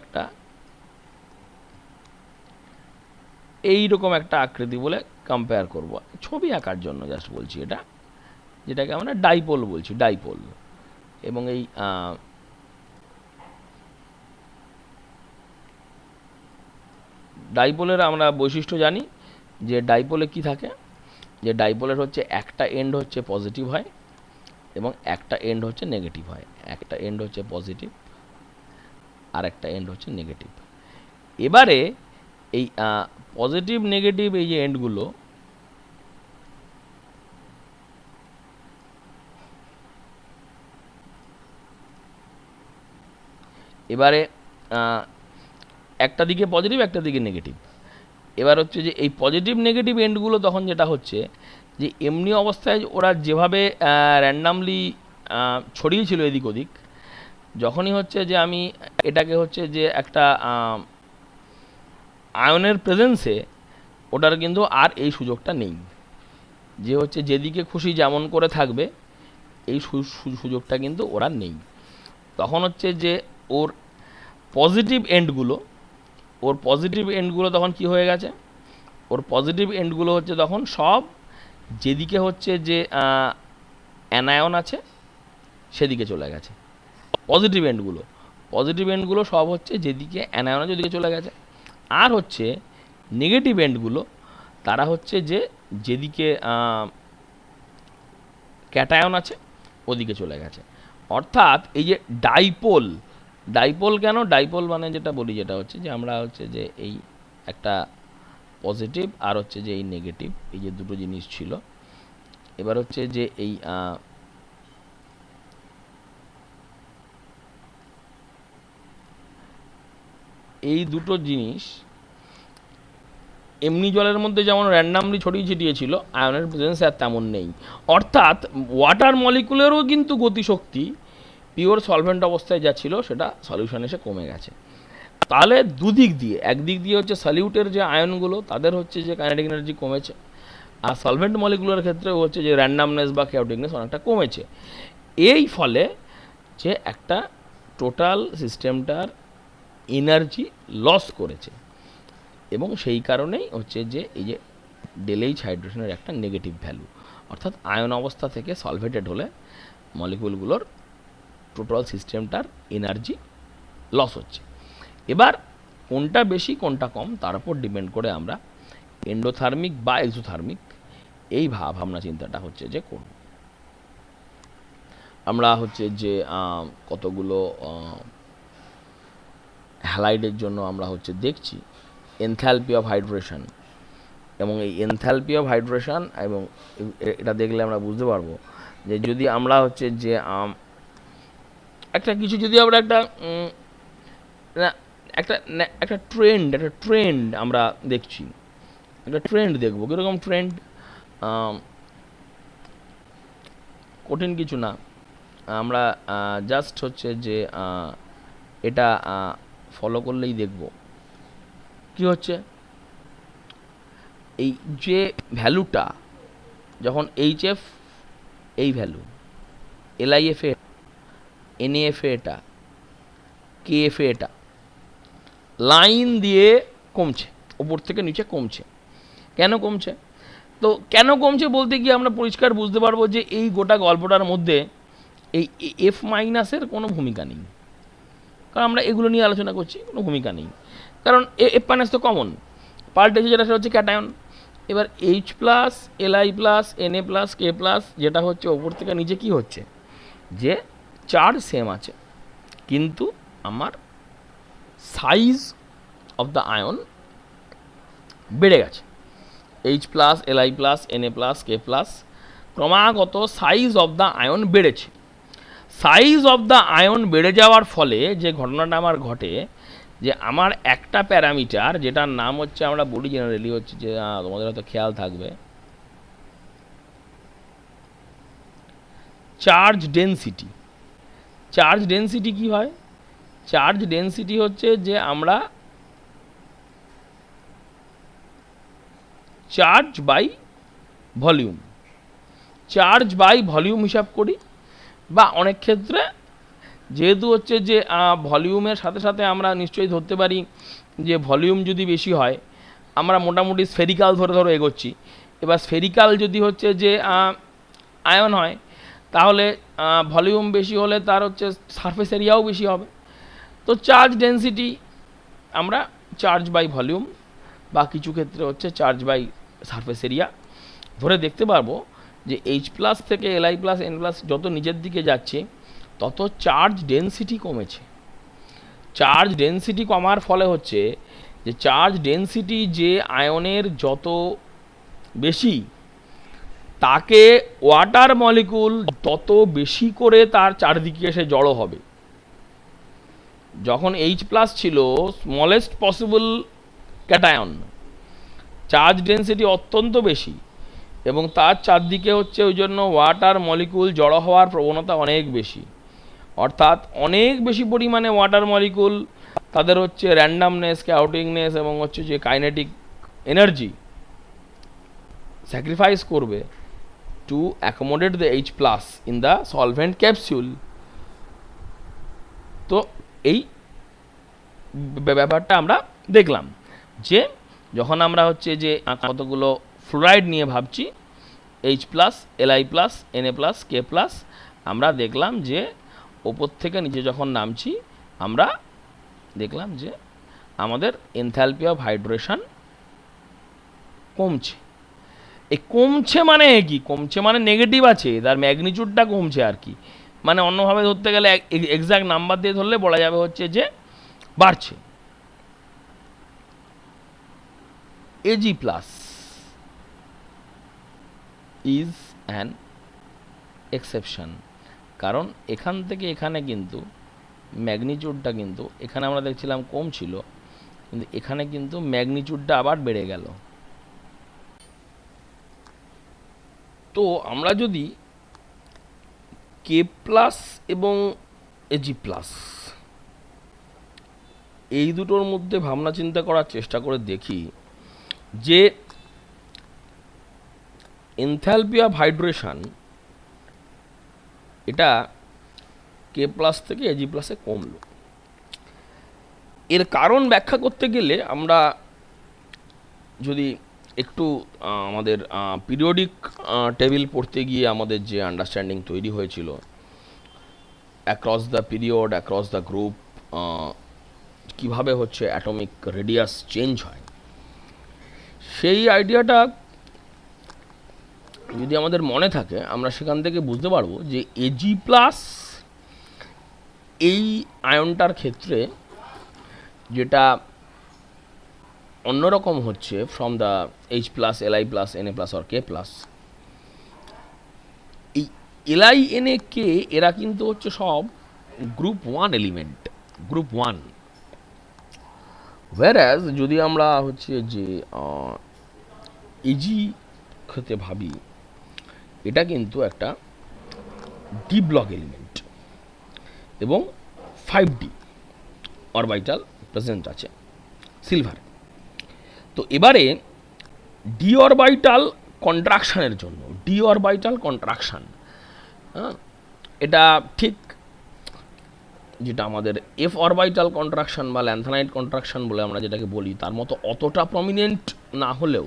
একটা আকৃতি বলে কম্পেয়ার করব, ছবি আঁকার জন্য জাস্ট বলছি এটা, যেটাকে আমরা ডাইপোল বলছি, ডাইপোল। এবং এই ডাইপোলের আমরা বৈশিষ্ট্য জানি, যে ডাইপোলে কি থাকে, যে ডাইপোলের হচ্ছে একটা এন্ড হচ্ছে পজিটিভ হয় এবং একটা এন্ড হচ্ছে নেগেটিভ হয়। একটা এন্ড হচ্ছে পজিটিভ আর একটা এন্ড হচ্ছে নেগেটিভ। এবারে এই পজিটিভ নেগেটিভ এই যে এন্ডগুলো, এবারে একটা দিকে পজিটিভ একটা দিকে নেগেটিভ। এবার হচ্ছে যে এই পজিটিভ নেগেটিভ এন্ডগুলো তখন যেটা হচ্ছে, যে এমনি অবস্থায় ওরা যেভাবে র্যান্ডামলি ছড়িয়েছিল এদিক ওদিক, যখনই হচ্ছে যে আমি এটাকে হচ্ছে যে একটা আয়নের প্রেজেন্সে, ওটার কিন্তু আর এই সুযোগটা নেই, যে হচ্ছে যেদিকে খুশি যেমন করে থাকবে, এই সুযোগটা কিন্তু ওরা নেই। তখন হচ্ছে যে ওর পজিটিভ এন্ডগুলো তখন কি হয়ে গেছে, ওর পজিটিভ এন্ডগুলো হচ্ছে তখন সব যেদিকে হচ্ছে যে অ্যানায়ন আছে সেদিকে চলে গেছে। পজিটিভ এন্ডগুলো সব হচ্ছে যেদিকে অ্যানায়ন আছে ওদিকে চলে গেছে। আর হচ্ছে নেগেটিভ এন্ডগুলো তারা হচ্ছে যে যেদিকে ক্যাটায়ন আছে ওদিকে চলে গেছে। অর্থাৎ এই যে ডাইপোল কেন, ডাইপোল মানে যেটা বলি যেটা হচ্ছে যে আমরা হচ্ছে যে এই একটা পজিটিভ আর হচ্ছে যে এই নেগেটিভ, এই যে দুটো জিনিস ছিল, এবার হচ্ছে যে এই দুটো জিনিস এমনি জলের মধ্যে যেমন র্যান্ডামলি ছড়িয়ে ছিটিয়ে ছিল, আয়নের প্রেজেন্সে আর তেমন নেই। অর্থাৎ ওয়াটার মলিকুলেরও কিন্তু গতিশক্তি পিওর সলভেন্ট অবস্থায় যা ছিল সেটা সলিউশন এসে কমে গেছে। তাহলে দুদিক দিয়ে, একদিক দিয়ে হচ্ছে সলিউটের যে আয়নগুলো তাদের হচ্ছে যে কাইনেটিক এনার্জি কমেছে, আর সলভেন্ট মলিকুলার ক্ষেত্রে হচ্ছে যে র্যান্ডামনেস বা কেওটিকনেস অনেকটা কমেছে। এই ফলে যে একটা টোটাল সিস্টেমটার এনার্জি লস করেছে, এবং সেই কারণেই হচ্ছে যে এই যে ডেলএইচ হাইড্রেশনের একটা নেগেটিভ ভ্যালু, অর্থাৎ আয়ন অবস্থা থেকে সলভেটেড হলে মলিকুলগুলোর টোটাল সিস্টেমটার এনার্জি লস হচ্ছে। এবার কোনটা বেশি কোনটা কম তার উপর ডিপেন্ড করে আমরা এন্ডোথার্মিক বা এক্সোথার্মিক এই ভাবনা চিন্তাটা হচ্ছে যে করব। আমরা হচ্ছে যে কতগুলো হ্যালাইডের জন্য আমরা হচ্ছে দেখছি এনথ্যালপি অফ হাইড্রেশন, এবং এই এনথ্যালপি অফ হাইড্রেশন এবং এটা দেখলে আমরা বুঝতে পারবো যে যদি আমরা হচ্ছে যে একটা কিছু যদি আমরা একটা ট্রেন্ড আমরা দেখছি, একটা ট্রেন্ড দেখবো, কীরকম ট্রেন্ড, কঠিন কিছু না, আমরা জাস্ট হচ্ছে যে এটা ফলো করলেই দেখব কি হচ্ছে। এই যে ভ্যালুটা যখন এইচএফ এই ভ্যালু, এলআইএফে এনএএফে এটা, কেএফে এটা লাইন দিয়ে কমছে, ওপর থেকে নিচে কমছে। কেন কমছে? তো কেন কমছে বলতে গিয়ে আমরা পরিষ্কার বুঝতে পারবো যে এই গোটা গল্পটার মধ্যে এই এফ মাইনাসের কোনো ভূমিকা নেই, কারণ আমরা এগুলো নিয়ে আলোচনা করছি, কোনো ভূমিকা নেই, কারণ এফ মাইনাস তো কমন, পাল্টেছে যেটা সেটা হচ্ছে ক্যাটায়ন। এবার H plus LI plus NA plus K plus যেটা হচ্ছে ওপর থেকে নিচে কি হচ্ছে যে চার্জ সেম আছে, কিন্তু আমার সাইজ অফ দ্য আয়ন বেড়ে গেছে। H plus LI plus NA plus K plus ক্রমাগত সাইজ অফ দ্য আয়ন বেড়েছে। সাইজ অফ দ্য আয়ন বেড়ে যাওয়ার ফলে যে ঘটনাটা আমার ঘটে, যে আমার একটা প্যারামিটার যেটার নাম হচ্ছে আমরা বলি জেনারেলি হচ্ছে যে তোমাদের হয়তো খেয়াল থাকবে চার্জ ডেনসিটি। চার্জ ডেনসিটি কি হয়? চার্জ ডেনসিটি হচ্ছে যে আমরা charge by volume, charge by volume হিসাব করি, বা অনেক ক্ষেত্রে যেহেতু হচ্ছে যে ভলিউমের সাথে সাথে আমরা নিশ্চয়ই ধরতে পারি যে ভলিউম যদি বেশি হয় আমরা মোটামুটি স্ফেরিক্যাল ধরে এগোচ্ছি। এবার স্ফেরিক্যাল যদি হচ্ছে যে আয়ন হয় তাহলে ভলিউম বেশি হলে তার হচ্ছে সারফেস এরিয়াও বেশি হবে। তো চার্জ ডেনসিটি আমরা চার্জ বাই ভলিউম বা কিছু ক্ষেত্রে হচ্ছে চার্জ বাই সারফেস এরিয়া ধরে দেখতে পারবো যে এইচ প্লাস থেকে এলআই প্লাস এন প্লাস যত নিচের দিকে যাচ্ছে তত চার্জ ডেনসিটি কমেছে। চার্জ ডেনসিটি কমার ফলে হচ্ছে যে চার্জ ডেনসিটি যে আয়নের যত বেশি তাকে ওয়াটার মলিকুল তত বেশি করে তার চারদিকে এসে জড়ো হবে। যখন এইচ প্লাস ছিল smallest possible cation, charge density অত্যন্ত বেশি এবং তার চারদিকে হচ্ছে ওই জন্য ওয়াটার মলিকুল জড়ো হওয়ার প্রবণতা অনেক বেশি। অর্থাৎ অনেক বেশি পরিমাণে ওয়াটার মলিকুল তাদের হচ্ছে র্যান্ডামনেস, ক্যাওটিকনেস এবং হচ্ছে যে কাইনেটিক এনার্জি স্যাক্রিফাইস করবে to accommodate the H plus in the solvent capsule. তো এই ব্যাপারটা আমরা দেখলাম যে যখন আমরা হচ্ছে যে কতগুলো ফ্লোরাইড নিয়ে ভাবছি H plus LI plus NA plus K plus আমরা দেখলাম যে ওপর থেকে নিচে যখন নামছি আমরা দেখলাম যে আমাদের এনথ্যালপি অফ হাইড্রেশন কমছে। এই কমছে মানে কি? কমছে মানে নেগেটিভ আছে, তার ম্যাগনিচিউডটা কমছে আর কি। মানে অন্যভাবে ধরতে গেলে এক্স্যাক্ট নাম্বার দিয়ে ধরলে বলা যাবে হচ্ছে যে বাড়ছে। AG plus is an exception, কারণ এখান থেকে এখানে কিন্তু ম্যাগনিচিউডটা কিন্তু এখানে আমরা দেখছিলাম কম ছিল, কিন্তু এখানে কিন্তু ম্যাগনিচিউডটা আবার বেড়ে গেল। তো আমরা যদি কে প্লাস এবং এজি প্লাস এই দুটোর মধ্যে ভাবনা চিন্তা করার চেষ্টা করে দেখি যে এনথ্যালপি অফ হাইড্রেশন এটা কে প্লাস থেকে এজি প্লাসে কমলো। এর কারণ ব্যাখ্যা করতে গেলে আমরা যদি একটু আমাদের পিরিয়ডিক টেবিল পড়তে গিয়ে আমাদের যে আন্ডারস্ট্যান্ডিং তৈরি হয়েছিল across the period, across the group, কীভাবে হচ্ছে অ্যাটমিক রেডিয়াস চেঞ্জ হয়, সেই আইডিয়াটা যদি আমাদের মনে থাকে আমরা সেখান থেকে বুঝতে পারবো যে এজি প্লাস এই আয়নটার ক্ষেত্রে যেটা অন্যরকম হচ্ছে from the H plus LI plus NA plus or K plus, এই এলআই এনএ কে এরা কিন্তু হচ্ছে সব গ্রুপ 1 এলিমেন্ট, গ্রুপ 1। whereas যদি আমরা হচ্ছে যে এজি ক্ষেত্রে ভাবি এটা কিন্তু একটা ডি ব্লক এলিমেন্ট এবং 5d অরবিটাল প্রেজেন্ট আছে সিলভার। তো এবারে ডি অরবিটাল কন্ট্রাকশানের জন্য, ডি অরবিটাল কন্ট্রাকশান, এটা ঠিক যেটা আমাদের এফ অরবিটাল কন্ট্রাকশান বা ল্যান্থানাইট কন্ট্রাকশান বলে আমরা যেটাকে বলি তার মতো অতটা প্রমিনেন্ট না হলেও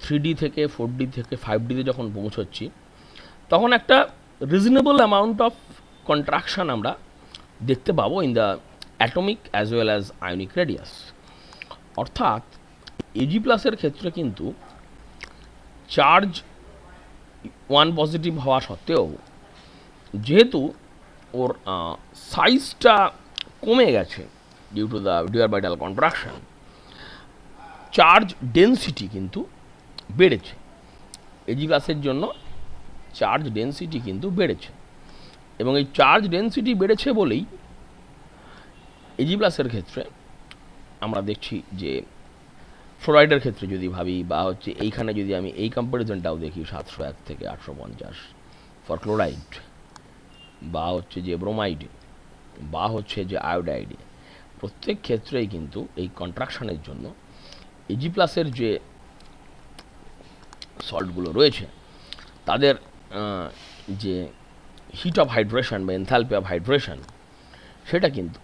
3D থেকে 4D থেকে 5Dতে যখন পৌঁছচ্ছি তখন একটা রিজনেবল অ্যামাউন্ট অফ কন্ট্রাকশান আমরা দেখতে পাবো in the atomic as well as ionic radius. অর্থাৎ এজি প্লাসের ক্ষেত্রে কিন্তু চার্জ 1 পজিটিভ হওয়া সত্ত্বেও যেহেতু ওর সাইজটা কমে গেছে due to the D orbital contraction, charge density কিন্তু বেড়েছে। এজি প্লাসের জন্য চার্জ ডেন্সিটি কিন্তু বেড়েছে, এবং এই চার্জ ডেন্সিটি বেড়েছে বলেই এজি প্লাসের ক্ষেত্রে আমরা দেখছি যে ফ্লোরাইডের ক্ষেত্রে যদি ভাবি বা হচ্ছে এইখানে যদি আমি এই কম্প্যারিজনটাও দেখি 701 থেকে 850 ফর ক্লোরাইড, বা হচ্ছে যে ব্রোমাইড, বা হচ্ছে যে আয়োডাইডে, প্রত্যেক ক্ষেত্রেই কিন্তু এই কন্ট্রাকশনের জন্য এজি প্লাসের যে সল্টগুলো রয়েছে তাদের যে হিট অফ হাইড্রেশন বা এনথ্যালপি অফ হাইড্রেশন সেটা কিন্তু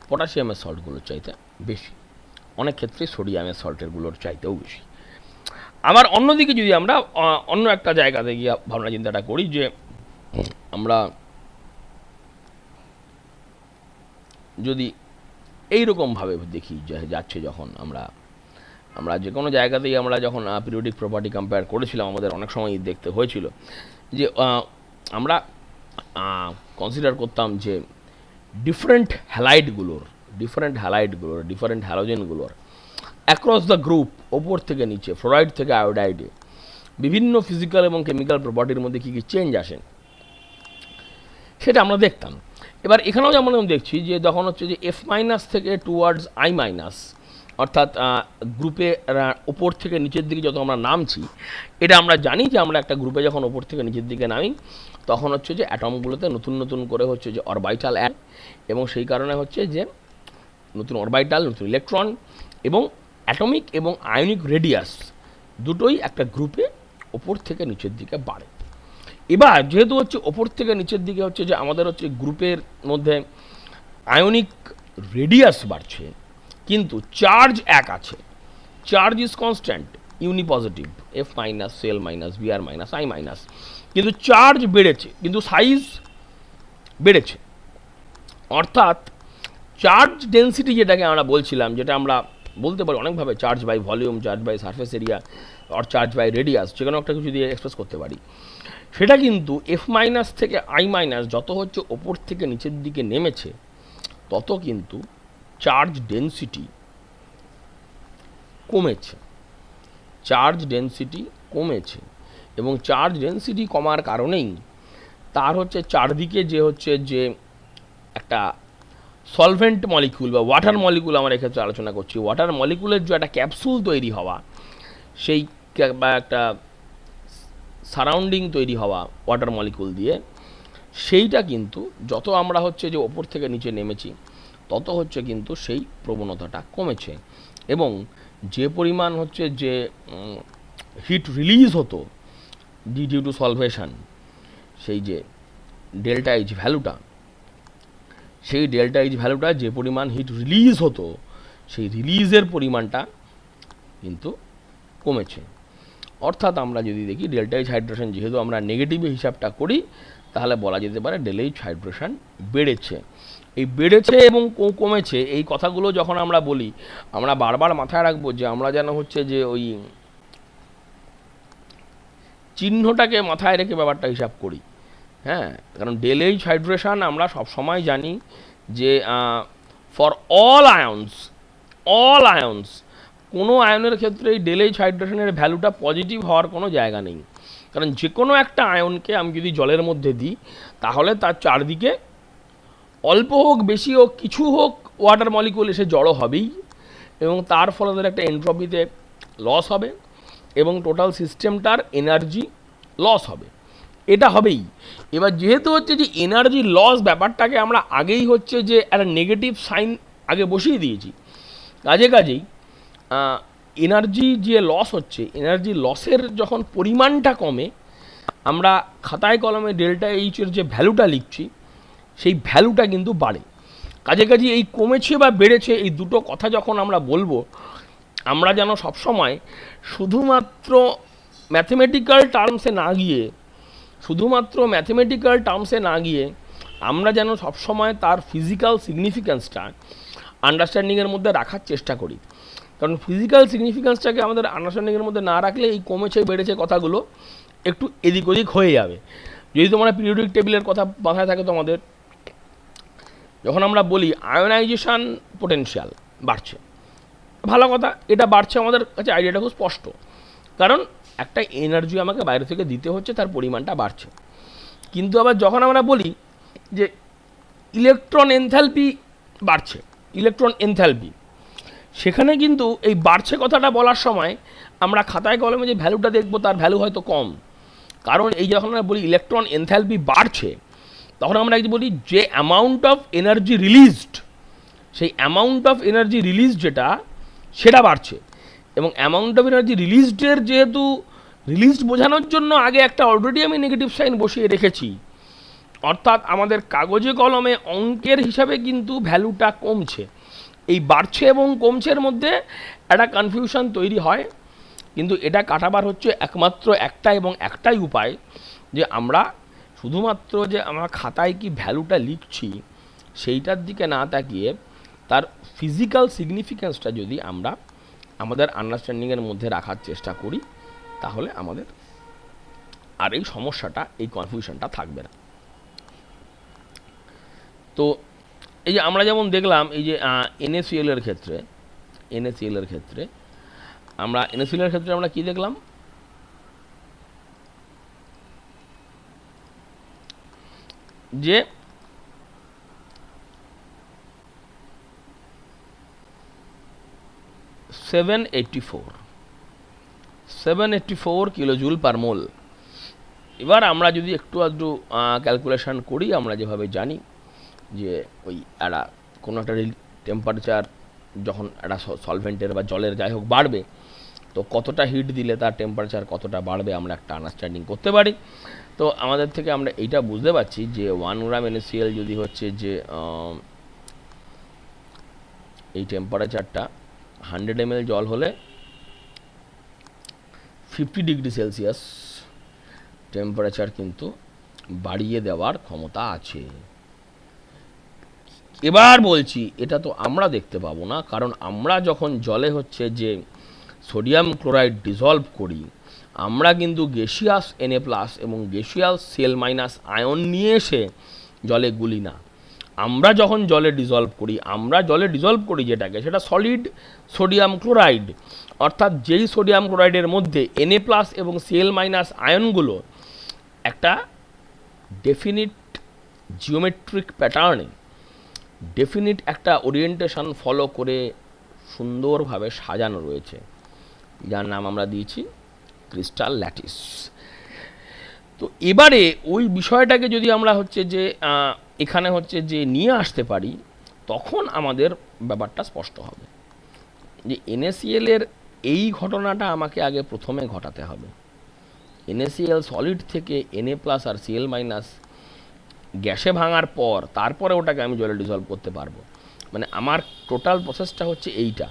পটাশিয়ামের সল্টগুলোর চাইতে বেশি, অনেক ক্ষেত্রে সোডিয়ামের সল্টেরগুলোর চাইতেও বেশি। আবার অন্যদিকে যদি আমরা অন্য একটা জায়গাতে গিয়ে ভাবনা চিন্তাটা করি যে আমরা যদি এইরকমভাবে দেখি যে যাচ্ছে যখন আমরা যে কোনো জায়গাতেই আমরা যখন পিরিয়ডিক প্রপার্টি কম্পেয়ার করেছিলাম আমাদের অনেক সময় দেখতে হয়েছিল যে আমরা কনসিডার করতাম যে ডিফারেন্ট হ্যালাইডগুলোর ডিফারেন্ট হ্যালোজেনগুলোর অ্যাক্রস দ্য গ্রুপ ওপর থেকে নিচে ফ্লোরাইড থেকে আয়োডাইডে বিভিন্ন ফিজিক্যাল এবং কেমিক্যাল প্রপার্টির মধ্যে কী কী চেঞ্জ আসে সেটা আমরা দেখতাম। এবার এখানেও যেমন দেখছি যে যখন হচ্ছে যে এফ মাইনাস থেকে টুয়ার্ডস আই মাইনাস, অর্থাৎ গ্রুপে ওপর থেকে নিচের দিকে যত আমরা নামছি, এটা আমরা জানি যে আমরা একটা গ্রুপে যখন ওপর থেকে নিচের দিকে নামি তখন হচ্ছে যে অ্যাটমগুলোতে নতুন নতুন করে হচ্ছে যে অরবিটাল অ্যাড, এবং সেই কারণে হচ্ছে যে নতুন অরবিটাল, নতুন ইলেকট্রন এবং অ্যাটমিক এবং আয়নিক রেডিয়াস দুটোই একটা গ্রুপে ওপর থেকে নিচের দিকে বাড়ে। এবার যেহেতু হচ্ছে ওপর থেকে নিচের দিকে হচ্ছে যে আমাদের হচ্ছে গ্রুপের মধ্যে আয়নিক রেডিয়াস বাড়ছে কিন্তু চার্জ এক আছে, charge is constant, unipositive, F minus, সেল minus, BR minus, I minus, কিন্তু চার্জ বেড়েছে কিন্তু সাইজ বেড়েছে। অর্থাৎ চার্জ ডেন্সিটি যেটাকে আমরা বলছিলাম, যেটা আমরা বলতে পারি অনেকভাবে, charge by volume, charge by surface area, আর চার্জ বাই রেডিয়াস, যে কোনো একটা কিছু দিয়ে এক্সপ্রেস করতে পারি, সেটা কিন্তু এফ মাইনাস থেকে আই মাইনাস যত হচ্ছে ওপর থেকে নিচের দিকে নেমেছে, তত কিন্তু চার্জ ডেন্সিটি কমেছে। চার্জ ডেন্সিটি কমেছে, এবং চার্জ ডেন্সিটি কমার কারণেই তার হচ্ছে চারদিকে যে হচ্ছে যে একটা সলভেন্ট মলিকুল বা ওয়াটার মলিকুল, আমরা এক্ষেত্রে আলোচনা করছি, ওয়াটার মলিকুলের যে একটা ক্যাপসুল তৈরি হওয়া, সেই বা একটা সারাউন্ডিং তৈরি হওয়া ওয়াটার মলিকুল দিয়ে, সেইটা কিন্তু যত আমরা হচ্ছে যে ওপর থেকে নিচে নেমেছি, তত হচ্ছে কিন্তু সেই প্রবণতাটা কমেছে। এবং যে পরিমাণ হচ্ছে যে হিট রিলিজ হতো ডিউ টু সলভেশন, সেই যে ডেল্টা এইচ ভ্যালুটা, সেই ডেল্টা এইচ ভ্যালুটা যে পরিমাণ হিট রিলিজ হতো, সেই রিলিজের পরিমাণটা কিন্তু কমেছে। অর্থাৎ আমরা যদি দেখি ডেল্টা এইচ হাইড্রেশন, যেহেতু আমরা নেগেটিভে হিসাবটা করি, তাহলে বলা যেতে পারে ডেল্টা এইচ হাইড্রেশন বেড়েছে। এই বেড়েছে এবং কমেছে এই কথাগুলো যখন আমরা বলি, আমরা বারবার মাথায় রাখবো যে আমরা যেন হচ্ছে যে ওই চিহ্নটাকে মাথায় রেখে ব্যাপারটা হিসাব করি। হ্যাঁ, কারণ ডেল্টা এইচ হাইড্রেশন আমরা সব সময় জানি যে ফর অল আয়ন্স, কোনো আয়নের ক্ষেত্রে এই ডেল্টা এইচ হাইড্রেশনের ভ্যালুটা পজিটিভ হওয়ার কোনো জায়গা নেই। কারণ যে কোনো একটা আয়নকে আমি যদি জলের মধ্যে দিই, তাহলে তার চারদিকে অল্প হোক বেশি হোক কিছু হোক ওয়াটার মলিকুল এসে জড়ো হবেই, এবং তার ফলে তাদের একটা এন্ট্রপিতে লস হবে, এবং টোটাল সিস্টেমটার এনার্জি লস হবে, এটা হবেই। এবার যেহেতু হচ্ছে যে এনার্জি লস ব্যাপারটাকে আমরা আগেই হচ্ছে যে একটা নেগেটিভ সাইন আগে বসিয়ে দিয়েছি, কাজেই এনার্জি যে লস হচ্ছে, এনার্জি লসের যখন পরিমাণটা কমে, আমরা খাতায় কলমে ডেল্টা এইচের যে ভ্যালুটা লিখছি, সেই ভ্যালুটা কিন্তু বাড়ে। কাজে এই কমেছে বা বেড়েছে এই দুটো কথা যখন আমরা বলবো, আমরা যেন সবসময় শুধুমাত্র ম্যাথমেটিক্যাল টার্মসে না গিয়ে আমরা যেন সবসময় তার ফিজিক্যাল সিগনিফিক্যান্সটা আন্ডারস্ট্যান্ডিংয়ের মধ্যে রাখার চেষ্টা করি। কারণ ফিজিক্যাল সিগনিফিক্যান্সটাকে আমাদের আন্ডারস্ট্যান্ডিংয়ের মধ্যে না রাখলে এই কমেছে বেড়েছে কথাগুলো একটু এদিক ওদিক হয়ে যাবে। যদি তোমরা পিরিয়ডিক টেবিলের কথা মাথায় থাকে তোমাদের, যখন আমরা বলি আয়োনাইজেশন পোটেনশিয়াল বাড়ছে, ভালো কথা, এটা বাড়ছে, আমাদের কাছে আইডিয়াটা খুব স্পষ্ট, কারণ একটা এনার্জি আমাকে বাইরে থেকে দিতে হচ্ছে, তার পরিমাণটা বাড়ছে। কিন্তু আবার যখন আমরা বলি যে ইলেকট্রন এনথ্যালপি বাড়ছে, সেখানে কিন্তু এই বাড়ছে কথাটা বলার সময় আমরা খাতায় কলমে যে ভ্যালুটা দেখবো, তার ভ্যালু হয়তো কম। কারণ এই যখন আমরা বলি ইলেকট্রন এনথ্যালপি বাড়ছে, তখন আমরা কি বলি, যে অ্যামাউন্ট অফ এনার্জি রিলিজড, সেই অ্যামাউন্ট অফ এনার্জি রিলিজ যেটা, সেটা বাড়ছে। এবং অ্যামাউন্ট অফ এনার্জি রিলিজডের যেহেতু রিলিজড বোঝানোর জন্য আগে একটা অলরেডি আমি নেগেটিভ সাইন বসিয়ে রেখেছি, অর্থাৎ আমাদের কাগজে কলমে অঙ্কের হিসাবে কিন্তু ভ্যালুটা কমছে। এই বাড়ছে এবং কমছের মধ্যে একটা কনফিউশন তৈরি হয়, কিন্তু এটা কাটাবার হচ্ছে একমাত্র একটা এবং একটাই উপায়, যে আমরা শুধুমাত্র যে আমরা খাতায় কি ভ্যালুটা লিখছি সেইটার দিকে না তাকিয়ে তার ফিজিক্যাল সিগনিফিক্যান্সটা যদি আমরা আমাদের আন্ডারস্ট্যান্ডিংয়ের মধ্যে রাখার চেষ্টা করি, তাহলে আমাদের আর এই সমস্যাটা, এই কনফিউশনটা থাকবে না। তো এই যে আমরা যেমন দেখলাম এই যে NaCl এর ক্ষেত্রে আমরা কি দেখলাম, যে 784 কিলোজুল পার মোল। এবার আমরা যদি একটু ক্যালকুলেশন করি, আমরা যেভাবে জানি যে ওই একটা কোনো একটা টেম্পারেচার যখন একটা সলভেন্টের বা জলের যাই হোক বাড়বে, তো কতটা হিট দিলে তার টেম্পারেচার কতটা বাড়বে আমরা একটা আন্ডারস্ট্যান্ডিং করতে পারি। তো আমাদের থেকে আমরা এইটা বুঝতে পারছি যে 1 গ্রাম NaCl যদি হচ্ছে যে এই টেম্পারেচারটা 100 ml জল হলে 50°C টেম্পারেচার কিন্তু বাড়িয়ে দেওয়ার ক্ষমতা আছে। এবার বলছি, এটা তো আমরা দেখতে পাবো না, কারণ আমরা যখন জলে হচ্ছে যে সোডিয়াম ক্লোরাইড ডিজলভ করি, আমরা কিন্তু গ্যাসিয়াস Na+ এবং গ্যাসিয়াস Cl- আয়ন নিয়ে এসে জলে গুলি না। আমরা যখন জলে ডিজলভ করি যেটাকে, সেটা সলিড সোডিয়াম ক্লোরাইড, অর্থাৎ যেই সোডিয়াম ক্লোরাইডের মধ্যে Na+ এবং Cl- আয়নগুলো একটা ডেফিনিট জিওমেট্রিক প্যাটার্নে, ডেফিনিট একটা ওরিয়েন্টেশন ফলো করে সুন্দরভাবে সাজানো রয়েছে, যার নাম আমরা দিয়েছি ক্রিস্টাল ল্যাটিস। তো এবারে ওই বিষয়টাকে যদি আমরা হচ্ছে যে এখানে হচ্ছে যে নিয়ে আসতে পারি, তখন আমাদের ব্যাপারটা স্পষ্ট হবে যে NaCl এর এই ঘটনাটা আমাকে আগে প্রথমে ঘটাতে হবে। NaCl সলিড থেকে Na+ আর Cl- গ্যাসে ভাঙার পর তারপরে ওটাকে আমি জলে ডিজলভ করতে পারবো। মানে আমার টোটাল প্রসেসটা হচ্ছে এইটা,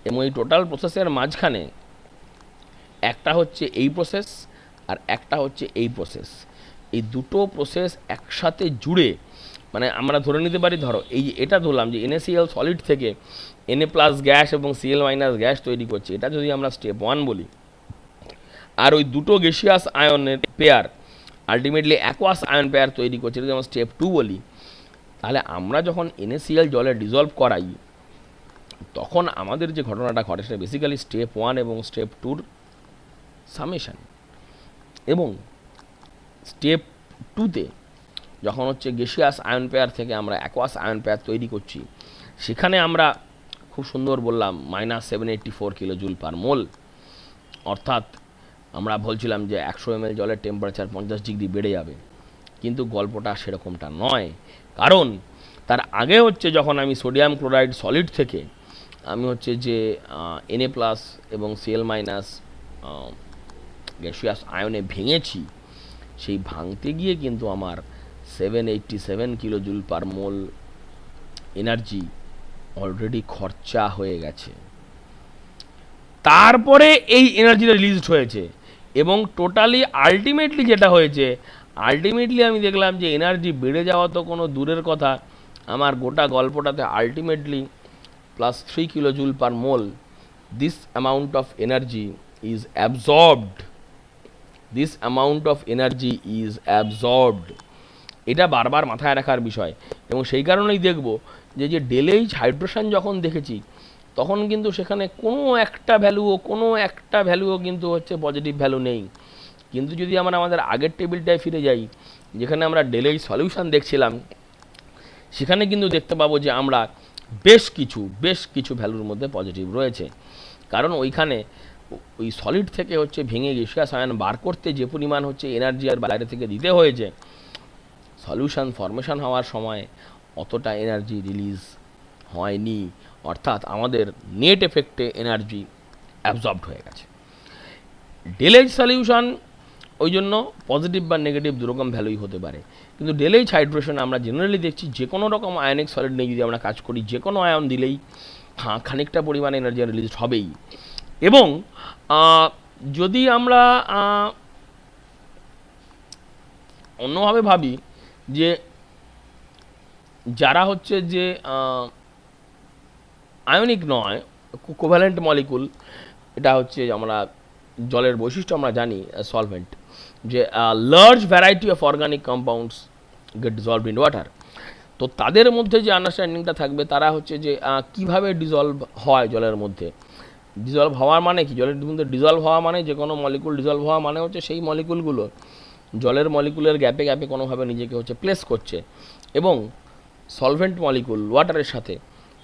এবং এই টোটাল প্রসেসের মাঝখানে একটা হচ্ছে এই প্রসেস আর একটা হচ্ছে এই প্রসেস, এই দুটো প্রসেস একসাথে জুড়ে, মানে আমরা ধরে নিতে পারি, ধরো এটা ধরলাম যে NaCl সলিড থেকে Na+ গ্যাস এবং Cl- গ্যাস তৈরি করছে, এটা যদি আমরা স্টেপ 1 বলি, আর ওই দুটো গ্যাসিয়াস আয়নের pair ultimately aqueous ion pair তৈরি করছে, এটা যদি আমরা স্টেপ 2 বলি, তাহলে আমরা যখন NaCl জলে ডিজলভ করাই, তখন আমাদের যে ঘটনাটা ঘটে সেটা বেসিক্যালি স্টেপ 1 এবং স্টেপ 2-র সামেশন। এবং স্টেপ 2-তে যখন হচ্ছে গ্যাসিয়াস আয়ন পেয়ার থেকে আমরা অ্যাকোয়াস আয়ন পেয়ার তৈরি করছি, সেখানে আমরা খুব সুন্দর বললাম -784 kJ/mol, অর্থাৎ আমরা বলছিলাম যে 100 ml জলের টেম্পারেচার 50° বেড়ে যাবে, কিন্তু গল্পটা সেরকমটা নয়। কারণ তার আগে হচ্ছে যখন আমি সোডিয়াম ক্লোরাইড সলিড থেকে আমি হচ্ছে যে Na+ এবং Cl- গ্যাসিয়াস আয়নে ভেঙেছি, সেই ভাঙতে গিয়ে কিন্তু আমার 787 kJ/mol এনার্জি অলরেডি খরচা হয়ে গেছে। তারপরে এই এনার্জিটা রিলিজড হয়েছে, এবং টোটালি আলটিমেটলি যেটা হয়েছে, আলটিমেটলি আমি দেখলাম যে এনার্জি বেড়ে যাওয়া তো কোনো দূরের কথা, আমার গোটা গল্পটাতে ultimately +3 kJ/mol this amount of energy is absorbed, এটা বারবার মাথায় রাখার বিষয়। এবং সেই কারণেই দেখব যে ডেলেইজ হাইড্রেশন যখন দেখেছি, তখন কিন্তু সেখানে কোনো একটা ভ্যালুও কিন্তু হচ্ছে পজিটিভ ভ্যালু নেই। কিন্তু যদি আমরা আমাদের আগের টেবিলটায় ফিরে যাই, যেখানে আমরা ডেলেইজ সলিউশন দেখছিলাম, সেখানে কিন্তু দেখতে পাবো যে আমরা বেশ কিছু ভ্যালুর মধ্যে পজিটিভ রয়েছে। কারণ ওইখানে ওই সলিড থেকে হচ্ছে ভেঙে গ্যাসিয়াস আয়ন বার করতে যে পরিমাণ হচ্ছে এনার্জি আর বাইরে থেকে দিতে হয়েছে, সলিউশন ফর্মেশন হওয়ার সময় অতটা এনার্জি রিলিজ হয়নি, অর্থাৎ আমাদের নেট এফেক্টে এনার্জি অ্যাবজর্বড হয়ে গেছে। ডেলেজ সলিউশন ওই জন্য পজিটিভ বা নেগেটিভ দুরকম ভ্যালুই হতে পারে, কিন্তু ডেলেজ হাইড্রেশন আমরা জেনারেলি দেখছি যে কোনো রকম আয়নিক সলিড নিয়ে যদি আমরা কাজ করি, যে কোনো আয়ন দিলেই খানিকটা পরিমাণে এনার্জি রিলিজ হবেই। এবং যদি আমরা অন্যভাবে ভাবি, যে যারা হচ্ছে যে আয়নিক নয়, কোভ্যালেন্ট মলিকুল, এটা হচ্ছে আমরা জলের বৈশিষ্ট্য আমরা জানি সলভেন্ট, যে large variety of organic compounds get dissolved in water. তো তাদের মধ্যে যে আন্ডারস্ট্যান্ডিংটা থাকবে, তারা হচ্ছে যে কীভাবে ডিজলভ হয় জলের মধ্যে। ডিজলভ হওয়ার মানে কি, জলের মধ্যে ডিজলভ হওয়া মানে যে কোনো মলিকুল ডিজলভ হওয়া মানে হচ্ছে সেই মলিকুলগুলো জলের মলিকুলের গ্যাপে গ্যাপে কোনোভাবে নিজেকে হচ্ছে প্লেস করছে, এবং সলভেন্ট মলিকুল ওয়াটারের সাথে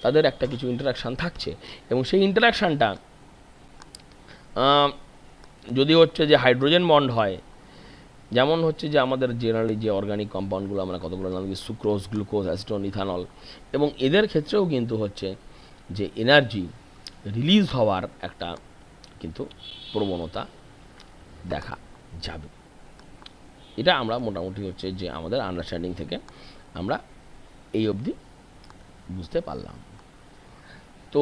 তাদের একটা কিছু ইন্টারাকশান থাকছে, এবং সেই ইন্টারাকশানটা যদি হচ্ছে যে হাইড্রোজেন বন্ড হয়, যেমন হচ্ছে যে আমাদের জেনারেলি যে অর্গানিক কম্পাউন্ডগুলো আমরা কতগুলো নাম দিই, সুক্রোজ, গ্লুকোজ, অ্যাসিটোন, ইথানল, এবং এদের ক্ষেত্রেও কিন্তু হচ্ছে যে এনার্জি রিলিজ হওয়ার একটা কিন্তু প্রবণতা দেখা যাবে। এটা আমরা মোটামুটি হচ্ছে যে আমাদের আন্ডারস্ট্যান্ডিং থেকে আমরা এই অবধি বুঝতে পারলাম। তো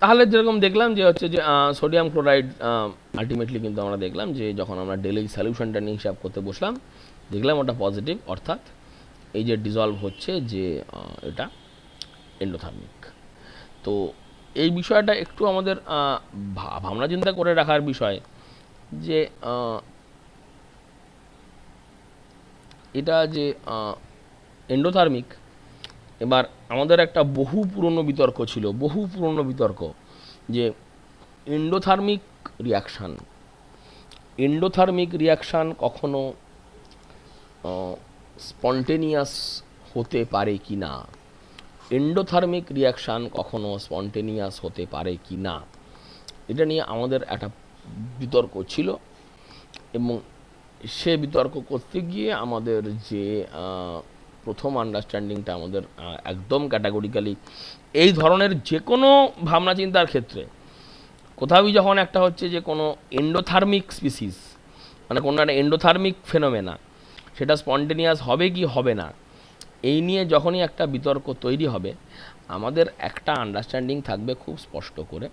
তাহলে যেরকম দেখলাম যে হচ্ছে যে সোডিয়াম ক্লোরাইড আলটিমেটলি কিন্তু আমরা দেখলাম যে যখন আমরা ডেলি সলিউশনটা নিয়ে হিসাব করতে বসলাম দেখলাম ওটা পজিটিভ, অর্থাৎ এই যে ডিজলভ হচ্ছে যে এটা এন্ডোথার্মিক। তো এই বিষয়টা একটু আমাদের ভাবনা চিন্তা করে রাখার বিষয় যে এটা যে এন্ডোথার্মিক। এবার আমাদের একটা বহু পুরনো বিতর্ক ছিল, বহু পুরনো বিতর্ক যে এন্ডোথার্মিক রিয়াকশান, এন্ডোথার্মিক রিয়াকশান কখনো স্পন্টেনিয়াস হতে পারে কি না, এন্ডোথার্মিক রিয়াকশান কখনো স্পন্টেনিয়াস হতে পারে কি না, এটা নিয়ে আমাদের একটা বিতর্ক ছিল। এবং সে বিতর্ক করতে গিয়ে আমাদের যে প্রথম আন্ডারস্ট্যান্ডিংটা আমাদের একদম ক্যাটাগরিক্যালি এই ধরনের যে কোনো ভাবনা চিন্তার ক্ষেত্রে কোথাওই যখন একটা হচ্ছে যে কোনো এন্ডোথার্মিক স্পিসিস মানে কোনো একটা এন্ডোথার্মিক ফেনোমেনা সেটা স্পন্টেনিয়াস হবে কি হবে না, এই নিয়ে যখনই একটা বিতর্ক তৈরি হবে আমাদের একটা আন্ডারস্ট্যান্ডিং থাকবে খুব স্পষ্ট করে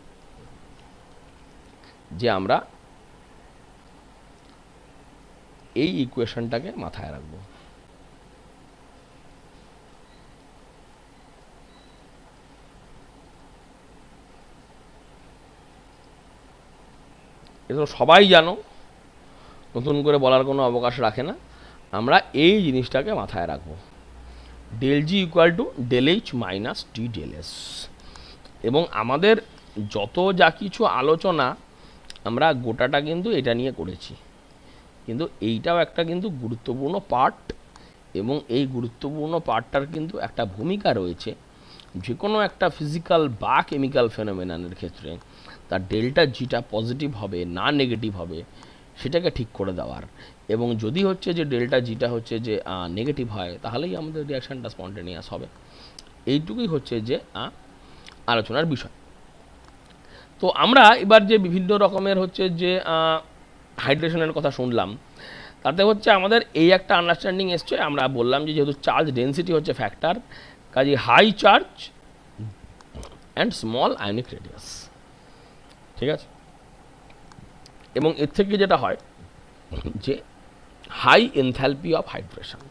যে আমরা এই ইকুয়েশনটাকে মাথায় রাখবো। এটা সবাই জানো, নতুন করে বলার কোনো অবকাশ রাখে না, আমরা এই জিনিসটাকে মাথায় রাখবো, del G equal to del H minus T del S. এবং আমাদের যত যা কিছু আলোচনা আমরা গোটাটা কিন্তু এটা নিয়ে করেছি, কিন্তু এইটাও একটা কিন্তু গুরুত্বপূর্ণ পার্ট, এবং এই গুরুত্বপূর্ণ পার্টটার কিন্তু একটা ভূমিকা রয়েছে যে কোনো একটা ফিজিক্যাল বা কেমিক্যাল ফেনোমেনানের ক্ষেত্রে তার ডেল্টা জিটা পজিটিভ হবে না নেগেটিভ হবে সেটাকে ঠিক করে দেওয়ার। এবং যদি হচ্ছে যে ডেল্টা জিটা হচ্ছে যে নেগেটিভ হয় তাহলেই আমাদের রিয়াকশানটা স্পন্টেনিয়াস হবে। এইটুকুই হচ্ছে যে আলোচনার বিষয়। তো আমরা এবার যে বিভিন্ন রকমের হচ্ছে যে হাইড্রেশনের কথা শুনলাম তাতে হচ্ছে আমাদের এই একটা আন্ডারস্ট্যান্ডিং এসছে, আমরা বললাম যে যেহেতু চার্জ ডেন্সিটি হচ্ছে ফ্যাক্টর, কাজে high charge and small ionic radius, ঠিক আছে। এবং এর থেকে যেটা হয় যে high enthalpy of hydration,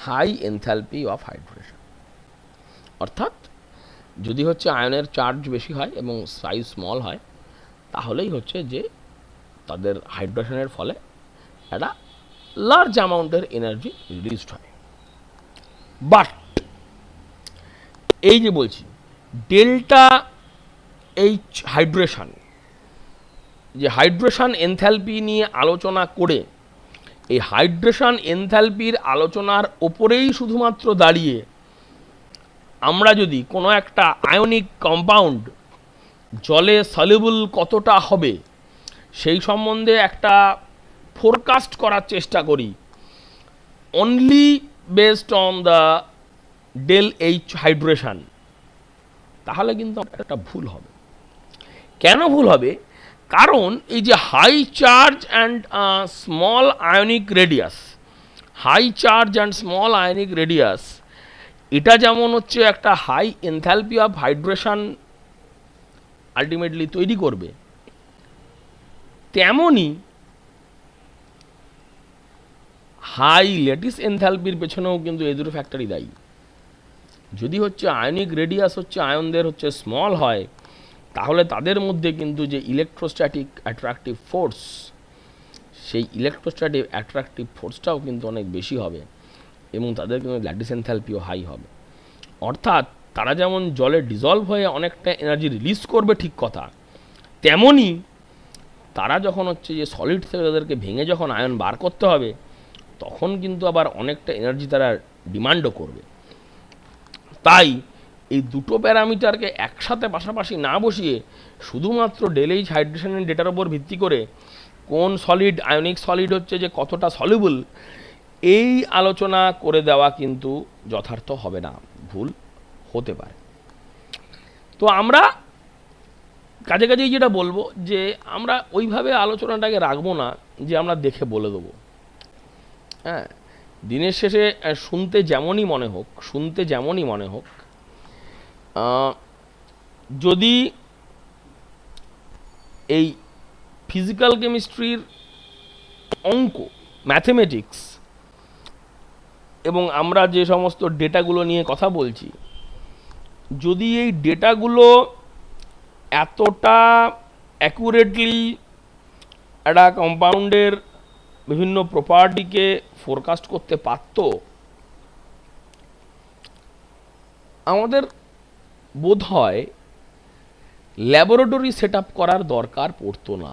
high enthalpy of hydration অর্থাৎ যদি হচ্ছে আয়নের চার্জ বেশি হয় এবং সাইজ স্মল হয় তাহলেই হচ্ছে যে তাদের হাইড্রেশনের ফলে একটা লার্জ অ্যামাউন্টের এনার্জি রিলিজড হয়। বাট এই যে বলছি ডেল্টা এইচ হাইড্রেশন, যে হাইড্রেশন এনথ্যালপি নিয়ে আলোচনা করে এই হাইড্রেশন এনথ্যালপির আলোচনার ওপরেই শুধুমাত্র দাঁড়িয়ে আমরা যদি কোনো একটা আয়নিক কম্পাউন্ড জলে সলিউবল কতটা হবে সেই সম্বন্ধে একটা ফোরকাস্ট করার চেষ্টা করি only based on the del H hydration, তাহলে কিন্তু একটা ভুল হবে। কেন ভুল হবে? কারণ এই যে high charge and small ionic radius, high charge and small ionic radius এটা যেমন হচ্ছে একটা high enthalpy of hydration ultimately তৈরি করবে, তেমনই হাই ল্যাটিস এনথ্যালপির পেছনেও কিন্তু এই দুটো ফ্যাক্টরই দায়ী। যদি হচ্ছে আয়নিক রেডিয়াস হচ্ছে আয়নদের হচ্ছে স্মল হয় তাহলে তাদের মধ্যে কিন্তু যে ইলেকট্রোস্ট্যাটিক অ্যাট্রাকটিভ ফোর্স সেই ইলেকট্রোস্ট্যাটিক অ্যাট্রাকটিভ ফোর্সটাও কিন্তু অনেক বেশি হবে এবং তাদের কিন্তু ল্যাটিস এনথ্যালপিও হাই হবে। অর্থাৎ তারা যেমন জলে ডিজলভ হয়ে অনেকটা এনার্জি রিলিজ করবে ঠিক কথা, তেমনই তারা যখন হচ্ছে যে সলিড থেকে তাদেরকে ভেঙে যখন আয়ন বার করতে হবে তখন কিন্তু আবার অনেকটা এনার্জি তারা ডিমান্ডও করবে। তাই এই দুটো প্যারামিটারকে একসাথে পাশাপাশি না বসিয়ে শুধুমাত্র ডেল এইচ হাইড্রেশনের ডেটার উপর ভিত্তি করে কোন সলিড আয়নিক সলিড হচ্ছে যে কতটা সলিউবল এই আলোচনা করে দেওয়া কিন্তু যথার্থ হবে না, ভুল হতে পারে। তো আমরা কাজে কাজেই যেটা বলবো যে আমরা ওইভাবে আলোচনাটাকে রাখবো না যে আমরা দেখে বলে দেবো। হ্যাঁ, দিনের শেষে শুনতে যেমনই মনে হোক যদি এই ফিজিক্যাল কেমিস্ট্রির অঙ্ক, ম্যাথমেটিক্স এবং আমরা যে সমস্ত ডেটাগুলো নিয়ে কথা বলছি, যদি এই ডেটাগুলো এতটা অ্যাকুরেটলি একটা কম্পাউন্ডের বিভিন্ন প্রপার্টিকে ফোরকাস্ট করতে পারত, আমাদের বোধ হয় ল্যাবরেটরি সেট আপ করার দরকার পড়তো না।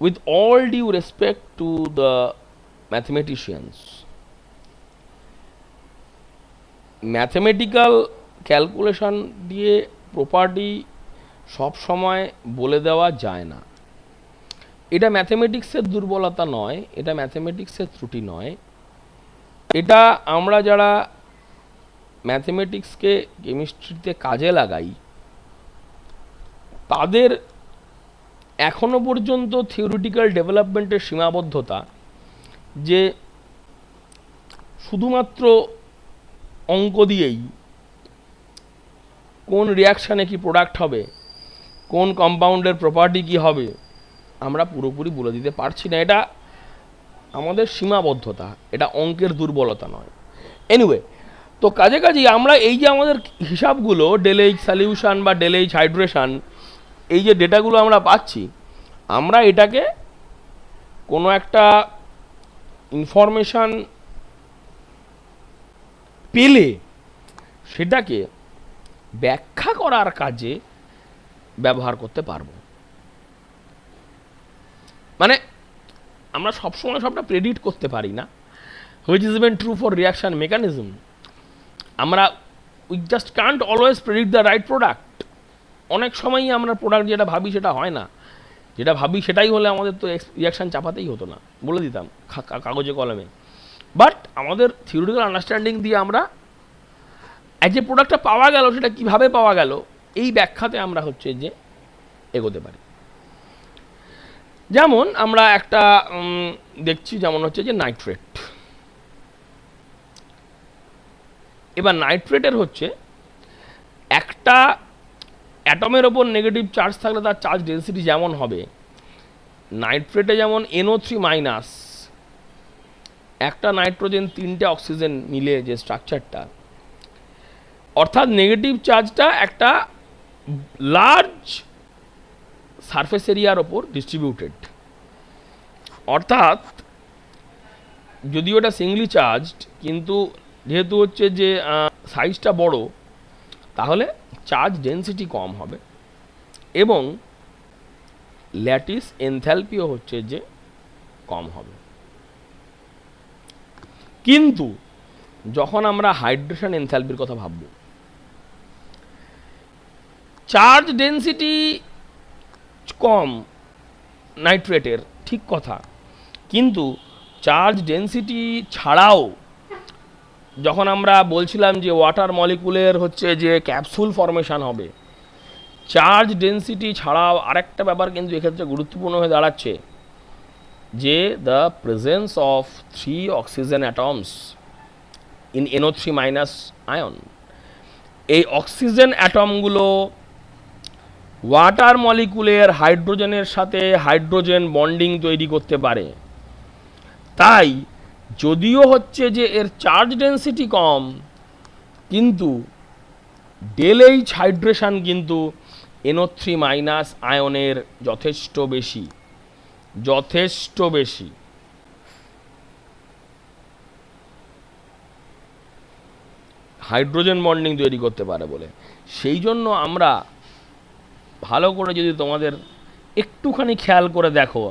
With all due respect to the mathematicians, mathematical calculation দিয়ে প্রপার্টি সব সময় বলে দেওয়া যায় না। এটা ম্যাথমেটিক্সের দুর্বলতা নয়, এটা ম্যাথমেটিক্সের ত্রুটি নয়, এটা আমরা যারা ম্যাথমেটিক্সকে কেমিস্ট্রিতে কাজে লাগাই তাদের এখনো পর্যন্ত থিওরিটিক্যাল ডেভেলপমেন্টের সীমাবদ্ধতা, যে শুধুমাত্র অঙ্ক দিয়েই কোন রিয়াকশানে কি প্রোডাক্ট হবে, কোন কম্পাউন্ডের প্রপার্টি কি হবে, আমরা পুরোপুরি বলে দিতে পারছি না। এটা আমাদের সীমাবদ্ধতা, এটা অঙ্কের দুর্বলতা নয়। এনিওয়ে, তো কাজেই আমরা এই যে আমাদের হিসাবগুলো ডেলএইচ সলিউশন বা ডেলএইচ হাইড্রেশন, এই যে ডেটাগুলো আমরা পাচ্ছি, আমরা এটাকে কোনো একটা ইনফরমেশান পেলে সেটাকে ব্যাখ্যা করার কাজে ব্যবহার করতে পারবো। মানে আমরা সবসময় সবটা প্রেডিক্ট করতে পারি না, which is even true for reaction mechanism. আমরা we just can't always predict the right product. অনেক সময়ই আমরা প্রোডাক্ট যেটা ভাবি সেটা হয় না, যেটা ভাবি সেটাই হলে আমাদের তো রিয়াকশান চাপাতেই হতো না, বলে দিতাম কাগজে কলমে। বাট আমাদের থিওরিটিক্যাল আন্ডারস্ট্যান্ডিং দিয়ে আমরা যে প্রোডাক্টটা পাওয়া গেল সেটা কিভাবে পাওয়া গেল এই ব্যাখ্যাতে আমরা হচ্ছে যে এগোতে পারি। যেমন আমরা একটা দেখছি, যেমন হচ্ছে যে নাইট্রেট। এবার নাইট্রেটের হচ্ছে একটা অ্যাটমের ওপর নেগেটিভ চার্জ থাকলে তার চার্জ ডেন্সিটি যেমন হবে, নাইট্রেটে যেমন NO3- একটা নাইট্রোজেন 3টে অক্সিজেন মিলে যে স্ট্রাকচারটা, অর্থাৎ নেগেটিভ চার্জটা একটা লার্জ সারফেস এরিয়ার ওপর ডিস্ট্রিবিউটেড। অর্থাৎ যদিও এটা সিঙ্গলি চার্জড, কিন্তু যেহেতু হচ্ছে যে সাইজটা বড়, তাহলে চার্জ ডেন্সিটি কম হবে এবং ল্যাটিস এনথ্যালপিও হচ্ছে যে কম হবে। কিন্তু যখন আমরা হাইড্রেশন এনথ্যালপির কথা ভাবব, চার্জ ডেন্সিটি কম নাইট্রেটের, ঠিক কথা, কিন্তু চার্জ ডেন্সিটি ছাড়াও যখন আমরা বলছিলাম যে ওয়াটার মলিকুলের হচ্ছে যে ক্যাপসুল ফর্মেশন হবে, চার্জ ডেন্সিটি ছাড়াও আরেকটা ব্যাপার কিন্তু এক্ষেত্রে গুরুত্বপূর্ণ হয়ে দাঁড়াচ্ছে, যে the presence of 3 oxygen atoms in NO3- ion. এই অক্সিজেন অ্যাটমগুলো ওয়াটার মলিকুলের হাইড্রোজেনের সাথে হাইড্রোজেন বন্ডিং তৈরি করতে পারে। তাই যদিও হচ্ছে যে এর চার্জ ডেন্সিটি কম, কিন্তু ডেলএইচ হাইড্রেশন কিন্তু NO3- আয়নের যথেষ্ট বেশি, যথেষ্ট বেশি। হাইড্রোজেন বন্ডিং তৈরি করতে পারে বলে, সেই জন্য আমরা ভালো করে যদি তোমাদের একটুখানি খেয়াল করে দেখো,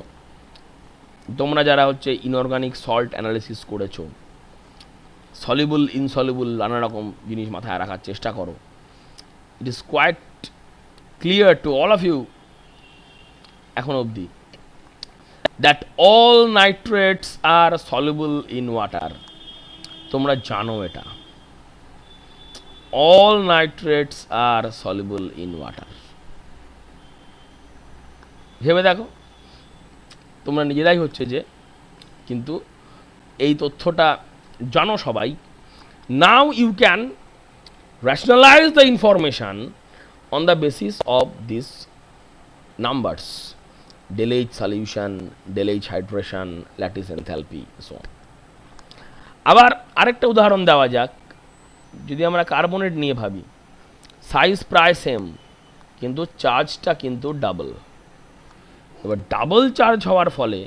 তোমরা যারা হচ্ছে ইনঅর্গানিক সল্ট অ্যানালিসিস করেছো, সলিবল ইনসলিবল নানা রকম জিনিস মাথায় রাখার চেষ্টা করো, it is quite clear to all of you এখন অবধি that all nitrates are soluble in water. তোমরা জানো এটা, all nitrates are soluble in water. ভেবে দেখো, তোমরা নিজেরাই হচ্ছে যে কিন্তু এই তথ্যটা জানো সবাই। Now you can rationalize the information on the basis of these numbers: Delage solution, Delage hydration, lattice enthalpy, so on. আবার আরেকটা উদাহরণ দেওয়া যাক, যদি আমরা কার্বনেট নিয়ে ভাবি, সাইজ প্রায় সেম কিন্তু চার্জটা কিন্তু ডাবল। এবার ডাবল চার্জ হওয়ার ফলে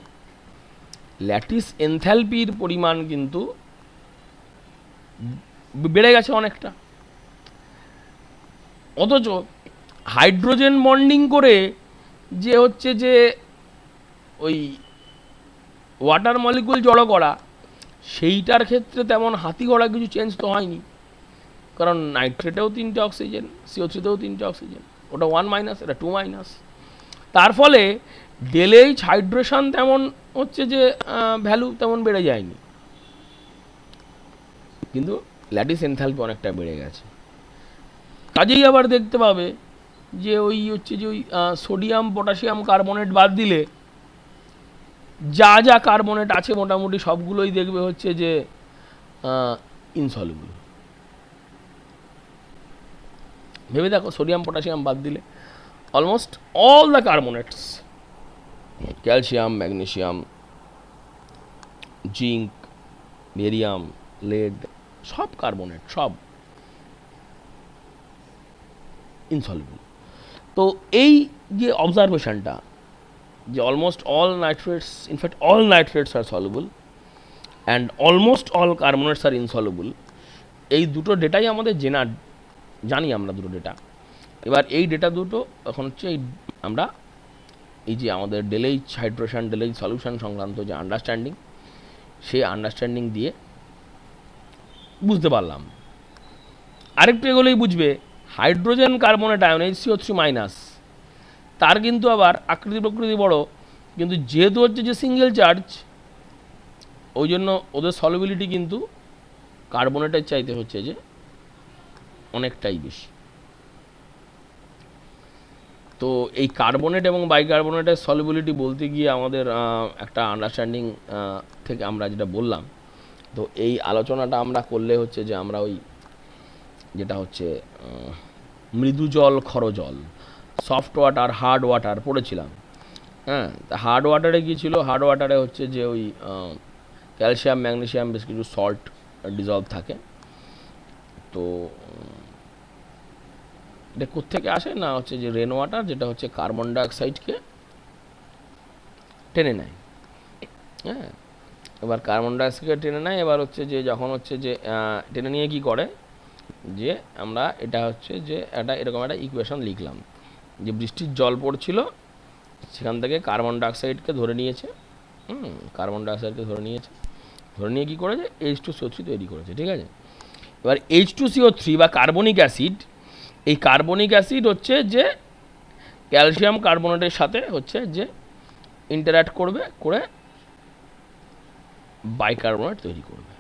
ল্যাটিস এনথ্যালপির পরিমাণ কিন্তু বেড়ে গেছে অনেকটা। অথচ হাইড্রোজেন বন্ডিং করে যে হচ্ছে যে ওই ওয়াটার মলিকুল জড়ো করা, সেইটার ক্ষেত্রে তেমন হাতি ঘোড়া কিছু চেঞ্জ তো হয়নি, কারণ নাইট্রেটেও 3টে অক্সিজেন, CO3তেও 3টে অক্সিজেন, ওটা 1 এটা 2। তার ফলে ডেলেজ হাইড্রেশন তেমন হচ্ছে যে ভ্যালু তেমন বেড়ে যায়নি, কিন্তু ল্যাটিস এনথ্যালপি অনেকটা বেড়ে গেছে। কাজেই আবার দেখতে পাবে যে ওই হচ্ছে যে ওই সোডিয়াম পটাশিয়াম কার্বনেট বাদ দিলে যা যা কার্বনেট আছে মোটামুটি সবগুলোই দেখবে হচ্ছে যে ইনসলুবল। ভেবে দেখো, সোডিয়াম পটাশিয়াম বাদ দিলে almost all the carbonates, calcium, magnesium, zinc, barium, lead, সব কার্বনেট, সব ইনসলুবল। তো এই যে অবজারভেশনটা যে almost all nitrates, in fact all nitrates are soluble and almost all carbonates are insoluble, এই দুটো ডেটাই আমাদের জানি আমরা দুটো ডেটা। এবার এই ডেটা দুটো এখন হচ্ছে আমরা এই যে আমাদের ডেলেজ হাইড্রেশন, ডেলেজ সলিউশন সংক্রান্ত যে আন্ডারস্ট্যান্ডিং, সেই আন্ডারস্ট্যান্ডিং দিয়ে বুঝতে পারলাম। আরেকটু এগুলোই বুঝবে, হাইড্রোজেন কার্বনেট আয়ন HCO3-, তার কিন্তু আবার আকৃতি প্রকৃতি বড়, কিন্তু যেহেতু হচ্ছে যে সিঙ্গেল চার্জ, ওই জন্য ওদের সলিবিলিটি কিন্তু কার্বনেটের চাইতে হচ্ছে যে অনেকটাই বেশি। তো এই কার্বনেট এবং বাইকার্বনেটের সলিবিলিটি বলতে গিয়ে আমাদের একটা আন্ডারস্ট্যান্ডিং থেকে আমরা যেটা বললাম, তো এই আলোচনাটা আমরা করলে হচ্ছে যে আমরা ওই যেটা হচ্ছে মৃদু জল, ক্ষর জল, সফট ওয়াটার, হার্ড ওয়াটার পড়েছিলাম। হ্যাঁ, তা হার্ড ওয়াটারে কী ছিল? হার্ড ওয়াটারে হচ্ছে যে ওই ক্যালসিয়াম, ম্যাগনেসিয়াম, বেশ কিছু সল্ট ডিজলভ থাকে। তো এটা কোত্থেকে আসে না, হচ্ছে যে রেন ওয়াটার, যেটা হচ্ছে কার্বন ডাইঅক্সাইডকে টেনে নেয়। হ্যাঁ, এবার কার্বন ডাইঅক্সাইডকে টেনে নেয়। এবার হচ্ছে যে যখন হচ্ছে যে টেনে নিয়ে কি করে, যে আমরা এটা হচ্ছে যে একটা এরকম একটা ইকুয়েশন লিখলাম, যে বৃষ্টির জল পড়ছিল, সেখান থেকে কার্বন ডাইঅক্সাইডকে ধরে নিয়েছে, কার্বন ডাইঅক্সাইডকে ধরে নিয়ে কী করেছে, H2CO3 তৈরি করেছে। ঠিক আছে, এবার H2CO3 বা কার্বনিক অ্যাসিড, এই কার্বনিক অ্যাসিড হচ্ছে যে ক্যালসিয়াম কার্বনেটের সাথে হচ্ছে যে ইন্টারঅ্যাক্ট করে বাইকার্বনেট তৈরি করবে,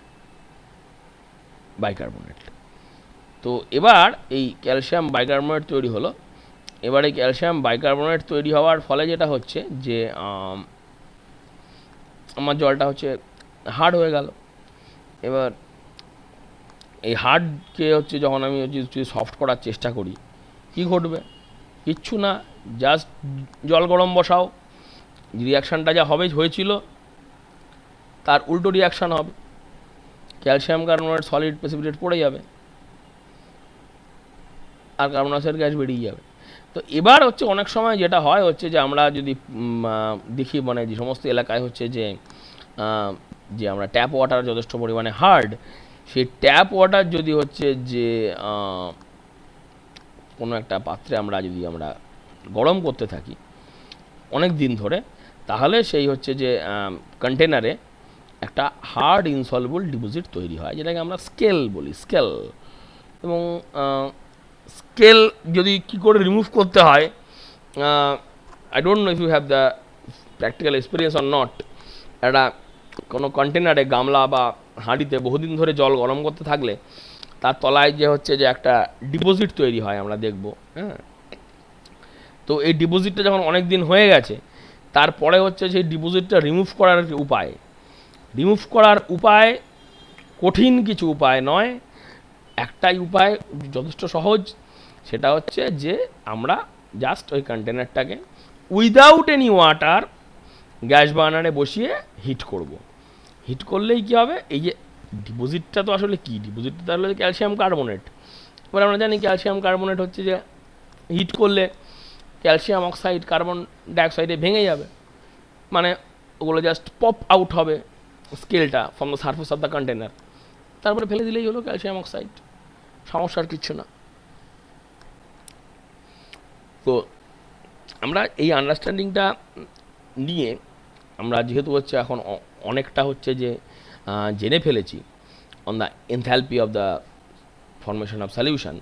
বাইকার্বনেট। তো এবার এই ক্যালসিয়াম বাইকার্বনেট তৈরি হলো। এবার এই ক্যালসিয়াম বাইকার্বনেট তৈরি হওয়ার ফলে যেটা হচ্ছে যে আমার জলটা হচ্ছে হার্ড হয়ে গেল। এবার এই হার্ডকে হচ্ছে যখন আমি হচ্ছে সফট করার চেষ্টা করি, কি ঘটবে? কিচ্ছু না, জাস্ট জল গরম বসাও, রিয়াকশানটা যা হয়েছিল তার উল্টো রিয়াকশান হবে, ক্যালসিয়াম কার্বনেট সলিড প্রেসিপিটেট পড়ে যাবে, আর কার্বন ডাইঅক্সাইড গ্যাস বেরিয়ে যাবে। তো এবার হচ্ছে অনেক সময় যেটা হয় হচ্ছে যে আমরা যদি দেখি, মানে যে সমস্ত এলাকায় হচ্ছে যে আমরা ট্যাপ ওয়াটার যথেষ্ট পরিমাণে হার্ড, সেই ট্যাপ ওয়াটার যদি হচ্ছে যে কোনো একটা পাত্রে আমরা গরম করতে থাকি অনেক দিন ধরে, তাহলে সেই হচ্ছে যে কন্টেনারে একটা হার্ড ইনসলুবল ডিপোজিট তৈরি হয়, যেটাকে আমরা স্কেল বলি, স্কেল। এবং স্কেল যদি কী করে রিমুভ করতে হয়, I don't know if you have the practical experience or not. একটা কোনো কন্টেনারে, গামলা বা হাঁড়িতে বহুদিন ধরে জল গরম করতে থাকলে তার তলায় যে হচ্ছে যে একটা ডিপোজিট তৈরি হয়, আমরা দেখব। হ্যাঁ, তো এই ডিপোজিটটা যখন অনেক দিন হয়ে গেছে, তারপরে হচ্ছে সেই ডিপোজিটটা রিমুভ করার উপায় কঠিন কিছু উপায় নয়, একটাই উপায় যথেষ্ট সহজ, সেটা হচ্ছে যে আমরা জাস্ট ওই কন্টেনারটাকে উইদাউট এনি ওয়াটার গ্যাস বার্নারে বসিয়ে হিট করব। হিট করলেই কী হবে, এই যে ডিপোজিটটা তো আসলে কী, ডিপোজিটটা তাহলে ক্যালসিয়াম কার্বনেট। এবার আমরা জানি ক্যালসিয়াম কার্বনেট হচ্ছে যে হিট করলে ক্যালসিয়াম অক্সাইড কার্বন ডাইঅক্সাইডে ভেঙে যাবে, মানে ওগুলো জাস্ট পপ আউট হবে স্কেলটা from the surface of the container, তারপরে ফেলে দিলেই হলো ক্যালসিয়াম অক্সাইড, সমস্যার কিচ্ছু না। তো আমরা এই আন্ডারস্ট্যান্ডিংটা নিয়ে আমরা যেহেতু হচ্ছে এখন অনেকটা হচ্ছে যে জেনে ফেলেছি on the enthalpy of the formation of solution,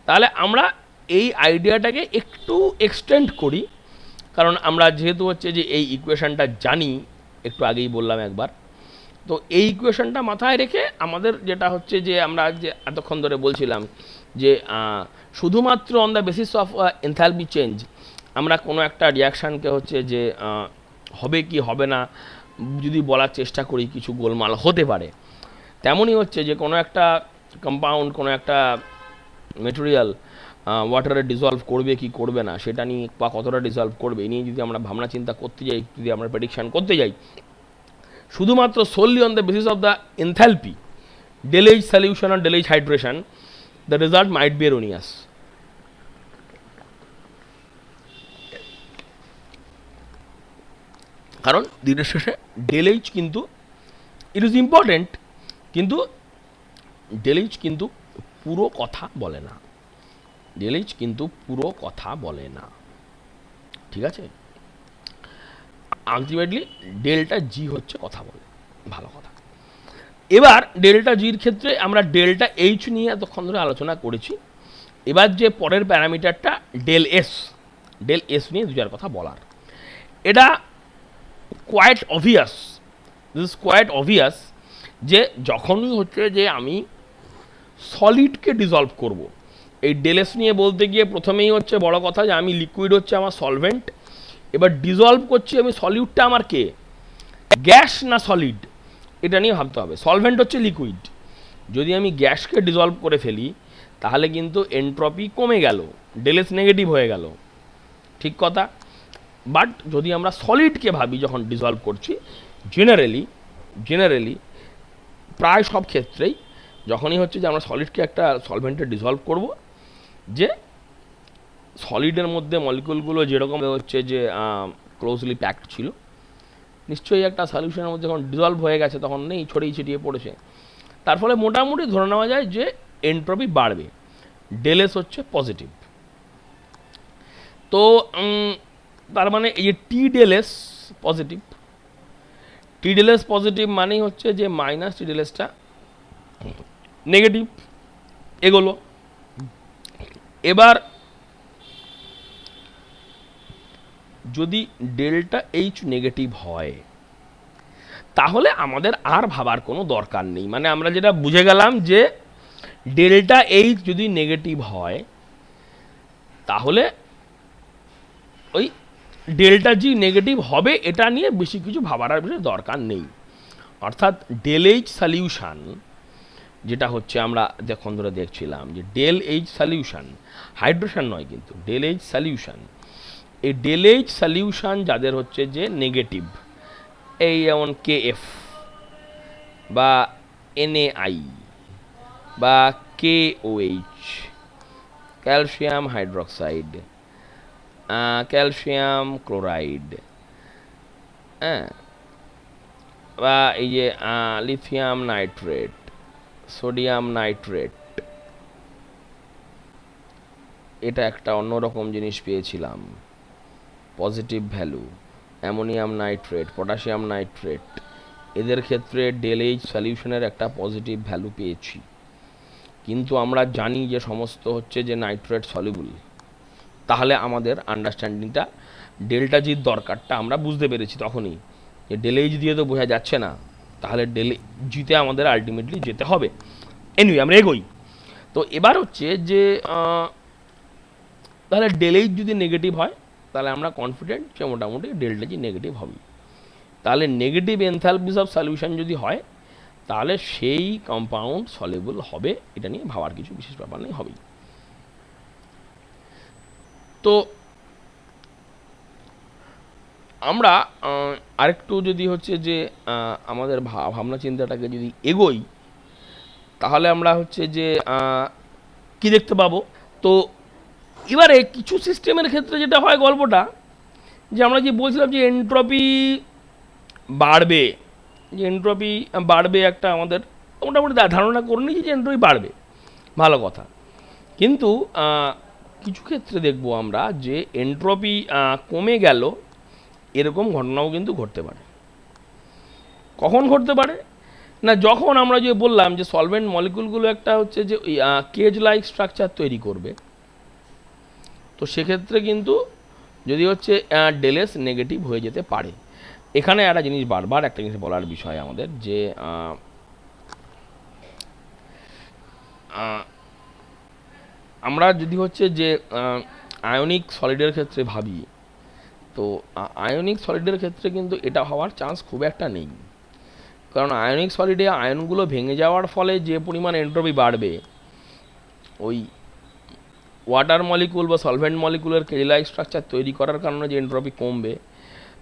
তাহলে আমরা এই আইডিয়াটাকে একটু এক্সটেন্ড করি, কারণ আমরা যেহেতু হচ্ছে যে এই ইকুয়েশনটা জানি, একটু আগেই বললাম একবার, তো এই ইকুয়েশনটা মাথায় রেখে আমাদের যেটা হচ্ছে যে আমরা যে এতক্ষণ ধরে বলছিলাম যে শুধুমাত্র on the basis of enthalpy change আমরা কোনো একটা রিয়াকশানকে হচ্ছে যে হবে কি হবে না যদি বলার চেষ্টা করি, কিছু গোলমাল হতে পারে। তেমনই হচ্ছে যে কোনো একটা কম্পাউন্ড, কোনো একটা মেটেরিয়াল ওয়াটারে ডিজলভ করবে কি করবে না সেটা নিয়ে, বা কতটা ডিজলভ করবে এই নিয়ে যদি আমরা ভাবনা চিন্তা করতে যাই, যদি আমরা প্রেডিকশান করতে যাই শুধুমাত্র solely on the basis of the enthalpy, delayed solution or delayed hydration, the result might be erroneous. কারণ দিনের শেষে ডেলেজ কিন্তু ইট ইজ ইম্পর্টেন্ট, কিন্তু ডেলেজ কিন্তু পুরো কথা বলে না, ডেলেজ কিন্তু পুরো কথা বলে না, ঠিক আছে। আলটিমেটলি ডেল্টা জি হচ্ছে কথা বলে, ভালো কথা। এবার ডেল্টা জির ক্ষেত্রে আমরা ডেল্টা এইচ নিয়ে এতক্ষণ ধরে আলোচনা করেছি, এবার যে পরের প্যারামিটারটা ডেল এস নিয়ে দু চার কথা বলার, এটা quite obvious, this is quite obvious যে যখনই হচ্ছে যে আমি সলিডকে ডিজলভ করব, এই ডেল এস নিয়ে বলতে গিয়ে প্রথমেই হচ্ছে বড় কথা যে আমি লিকুইড হচ্ছে আমার সলভেন্ট, এবার ডিজলভ করছি আমি সলিউডটা আমার কে, গ্যাস না সলিড, এটা নিয়ে ভাবতে হবে। সলভেন্ট হচ্ছে লিকুইড, যদি আমি গ্যাসকে ডিজলভ করে ফেলি তাহলে কিন্তু এন্ট্রপি কমে গেল, ডেলেস নেগেটিভ হয়ে গেল, ঠিক কথা। বাট যদি আমরা সলিডকে ভাবি যখন ডিজলভ করছি, জেনারেলি প্রায় সব ক্ষেত্রেই যখনই হচ্ছে যে আমরা সলিডকে একটা সলভেন্টে ডিজলভ করব, যে সলিডের মধ্যে মলিকুলগুলো যেরকম হচ্ছে যে ক্লোজলি প্যাকড ছিল, নিশ্চয়ই একটা সলিউশনের মধ্যে যখন ডিজলভ হয়ে গেছে তখন নেই, ছড়িয়ে ছিটিয়ে পড়েছে, তার ফলে মোটামুটি ধরে নেওয়া যায় যে এন্ট্রপি বাড়বে, ডেলেস হচ্ছে পজিটিভ। তো তার মানে এই যে টি ডেলেস পজিটিভ মানেই হচ্ছে যে মাইনাস টি ডেলেসটা নেগেটিভ, এগুলো। এবার যদি ডেল্টা এইচ নেগেটিভ হয় তাহলে আমাদের আর ভাবার কোনো দরকার নেই, মানে আমরা যেটা বুঝে গেলাম যে ডেল্টা এইচ যদি নেগেটিভ হয় তাহলে ওই ডেল্টা জি নেগেটিভ হবে, এটা নিয়ে বেশি কিছু ভাবার আর বেশি দরকার নেই। অর্থাৎ ডেল এইচ সলিউশন যেটা হচ্ছে আমরা যখন ধরে দেখছিলাম যে ডেল এইচ সলিউশন, হাইড্রেশন নয় কিন্তু ডেল এইচ সলিউশন, এই ডেল এইচ সলিউশন যাদের হচ্ছে যে নেগেটিভ, এই যেমন কেএফ বা এনএআই বা KOH, calcium hydroxide, calcium chloride, হ্যাঁ, বা এই যে লিথিয়াম নাইট্রেট, সোডিয়াম নাইট্রেট, এটা একটা অন্যরকম জিনিস পেয়েছিলাম positive value, ammonium nitrate, potassium nitrate, এদের ক্ষেত্রে ডেল এইচ সলিউশনের একটা পজিটিভ ভ্যালু পেয়েছি, কিন্তু আমরা জানি যে সমস্ত হচ্ছে যে নাইট্রেট সলিউবল, তাহলে আমাদের আন্ডারস্ট্যান্ডিংটা ডেল্টা জির দরকারটা আমরা বুঝতে পেরেছি তখনই, যে ডেল এইচ দিয়ে তো বোঝা যাচ্ছে না, তাহলে ডেল জিতে আমাদের আলটিমেটলি যেতে হবে। এনিওয়ে আমরা এগোই। তো এবার হচ্ছে যে তাহলে ডেল এইচ যদি নেগেটিভ হয় তাহলে আমরা কনফিডেন্ট যে মোটামুটি ডেল্টা জি নেগেটিভ হবে। তাহলে নেগেটিভ এনথালপিস অফ সলিউশন যদি হয় তাহলে সেই কম্পাউন্ড সলিউবল হবে, এটা নিয়ে ভাবার কিছু বিশেষ ব্যাপার নেই, হবেই। তো আমরা আরেকটু যদি হচ্ছে যে আমাদের ভাবনা চিন্তাটাকে যদি এগোই, তাহলে আমরা হচ্ছে যে কি দেখতে পাবো। তো এবারে কিছু সিস্টেমের ক্ষেত্রে যেটা হয় গল্পটা, যে আমরা যে বলছিলাম যে এন্ট্রপি বাড়বে, যে এন্ট্রপি বাড়বে একটা আমাদের মোটামুটি ধারণা করে নিয়েছি যে এন্ট্রপি বাড়বে, ভালো কথা। কিন্তু কিছু ক্ষেত্রে দেখব আমরা যে এন্ট্রপি কমে গেল, এরকম ঘটনাও কিন্তু ঘটতে পারে। কখন ঘটতে পারে না, যখন আমরা যে বললাম যে সলভেন্ট মলিকুলগুলো একটা হচ্ছে যে কেজ লাইক স্ট্রাকচার তৈরি করবে, তো সেক্ষেত্রে কিন্তু যদি হচ্ছে ডেলেস নেগেটিভ হয়ে যেতে পারে। এখানে একটা জিনিস বারবার একটা জিনিস বলার বিষয় আমাদের, যে আমরা যদি হচ্ছে যে আয়নিক সলিডের ক্ষেত্রে ভাবি, তো আয়নিক সলিডের ক্ষেত্রে কিন্তু এটা হওয়ার চান্স খুব একটা নেই। কারণ আয়নিক সলিডে আয়নগুলো ভেঙে যাওয়ার ফলে যে পরিমাণ এন্ট্রপি বাড়বে, ওই ওয়াটার মলিকুল বা সলভেন্ট মলিকুলের কেজিলাইক স্ট্রাকচার তৈরি করার কারণে যে এন্ট্রপি কমবে,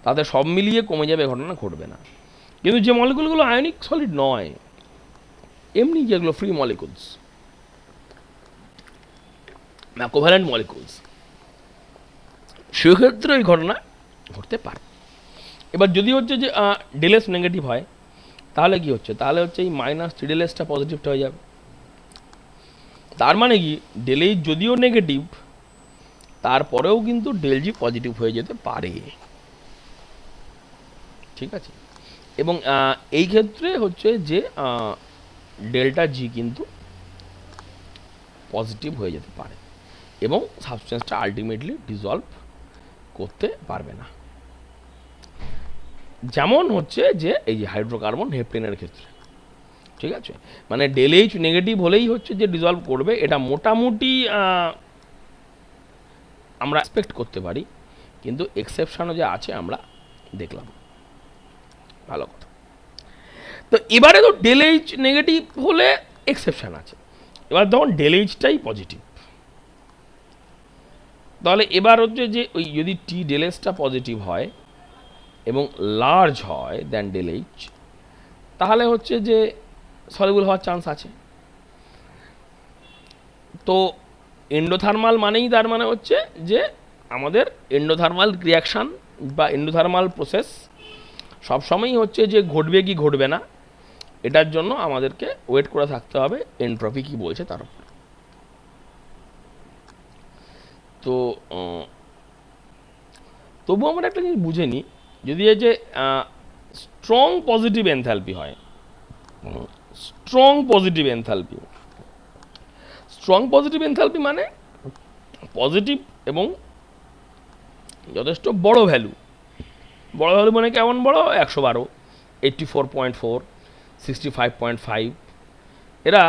তাতে সব মিলিয়ে কমে যাবে, ঘটনা ঘটবে না। কিন্তু যে মলিকুলগুলো আয়নিক সলিড নয়, এমনি যেগুলো ফ্রি মলিকুলস বা কোভ্যালেন্ট মলিকুলস, সেক্ষেত্রে ওই ঘটনা ঘটতে পারে। এবার যদি হচ্ছে যে ডেলেস নেগেটিভ হয়, তাহলে কি হচ্ছে, তাহলে হচ্ছে এই মাইনাস থ্রি ডেলেসটা পজিটিভটা হয়ে যাবে। তার মানে কি, ডেলেই যদিও নেগেটিভ, তারপরেও কিন্তু ডেল জি পজিটিভ হয়ে যেতে পারে, ঠিক আছে। এবং এই ক্ষেত্রে হচ্ছে যে ডেল্টা জি কিন্তু পজিটিভ হয়ে যেতে পারে এবং সাবস্টেন্সটা আলটিমেটলি ডিজলভ করতে পারবে না। যেমন হচ্ছে যে এই যে হাইড্রোকার্বন হেপ্টেনের ক্ষেত্রে, ঠিক আছে, মানে ডেল এইচ নেগেটিভ হলেই হচ্ছে যে ডিজলভ করবে, এটা মোটামুটি আমরা এক্সপেক্ট করতে পারি। কিন্তু এক্সেপশনও যে আছে আমরা দেখলাম, ভালো কথা। তো এবারে তো ডেল এইচ নেগেটিভ হলে এক্সেপশন আছে, এবার তখন ডেল এইচটাই পজিটিভ। তাহলে এবার হচ্ছে যে ওই যদি টি ডেল এসটা পজিটিভ হয় এবং লার্জ হয় দেন ডেল এইচ, তাহলে হচ্ছে যে সলিউবল হওয়ার চান্স আছে। তো এন্ডোথার্মাল মানেই তার মানে হচ্ছে যে আমাদের এন্ডোথার্মাল রিয়াকশান বা এন্ডোথার্মাল প্রসেস সবসময়ই হচ্ছে যে ঘটবে কি ঘটবে না, এটার জন্য আমাদেরকে ওয়েট করে থাকতে হবে এন্ট্রপি কী বলছে তার উপর। তো তবু আমরা একটা জিনিস বুঝে নিই, যদি এই যে স্ট্রং পজিটিভ এনথ্যালপি হয়, strong positive enthalpy, strong positive enthalpy মানে পজিটিভ এবং যথেষ্ট বড় ভ্যালু। বড় ভ্যালু মানে কেমন বড়, 112, 84.4, 65.5, এরা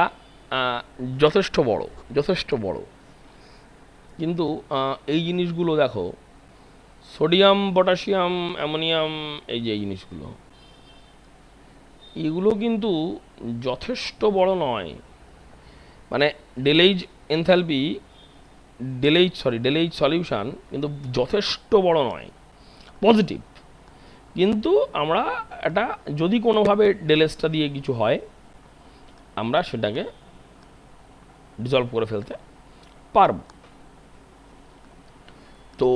যথেষ্ট বড়, যথেষ্ট বড়। কিন্তু এই জিনিসগুলো দেখো, সোডিয়াম, পটাশিয়াম, অ্যামোনিয়াম, এই যে এই জিনিসগুলো, এগুলো কিন্তু যথেষ্ট বড় নয়। মানে ডেলেইজ এনথ্যালপি, ডেলেইজ সলিউশন কিন্তু যথেষ্ট বড় নয়, পজিটিভ। কিন্তু আমরা এটা যদি কোনোভাবে ডেলেসটা দিয়ে কিছু হয়, আমরা সেটাকে ডিজলভ করে ফেলতে পারব। তো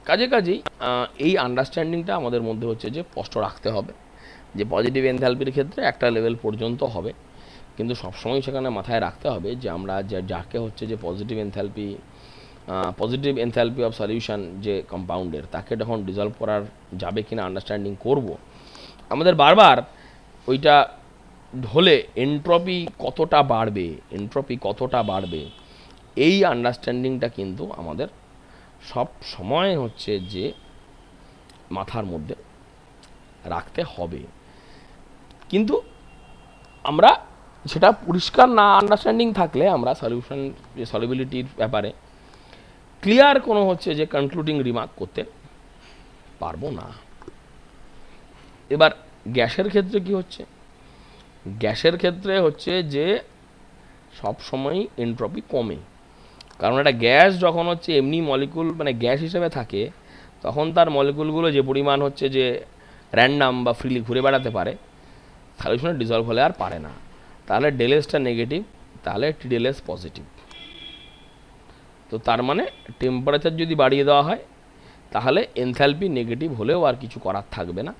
কাজেই এই আন্ডারস্ট্যান্ডিংটা আমাদের মধ্যে হচ্ছে যে স্পষ্ট রাখতে হবে, যে পজিটিভ এনথ্যালপির ক্ষেত্রে একটা লেভেল পর্যন্ত হবে, কিন্তু সবসময় সেখানে মাথায় রাখতে হবে যে আমরা যাকে হচ্ছে যে পজিটিভ এনথ্যালপি অফ সলিউশন যে কম্পাউন্ডের, তাকে যখন ডিজলভ করার যাবে কিনা আন্ডারস্ট্যান্ডিং করব, আমাদের বারবার ওইটা হলে এন্ট্রপি কতটা বাড়বে, এই আন্ডারস্ট্যান্ডিংটা কিন্তু আমাদের সব সময় হচ্ছে যে মাথার মধ্যে রাখতে হবে। কিন্তু আমরা সেটা পরিষ্কার না আন্ডারস্ট্যান্ডিং থাকলে আমরা সলিউশন যে সলিবিলিটির ব্যাপারে ক্লিয়ার কোনো হচ্ছে যে কনক্লুডিং রিমার্ক করতে পারবো না। এবার গ্যাসের ক্ষেত্রে কি হচ্ছে, গ্যাসের ক্ষেত্রে হচ্ছে যে সব সময় এন্ট্রপি কমে, কারণ একটা গ্যাস যখন হচ্ছে এমনি মলিকুল মানে গ্যাস হিসেবে থাকে, তখন তার মলিকুলগুলো যে পরিমাণ হচ্ছে যে র্যান্ডাম বা ফ্রিলি ঘুরে বেড়াতে পারে, সলিউশনে ডিজলভ হলে আর পারে না। তাহলে ডেলএসটা নেগেটিভ, তাহলে টিডেলএস পজিটিভ। তো তার মানে টেম্পারেচার যদি বাড়িয়ে দেওয়া হয় তাহলে এনথ্যালপি নেগেটিভ হলেও আর কিছু করার থাকবে না,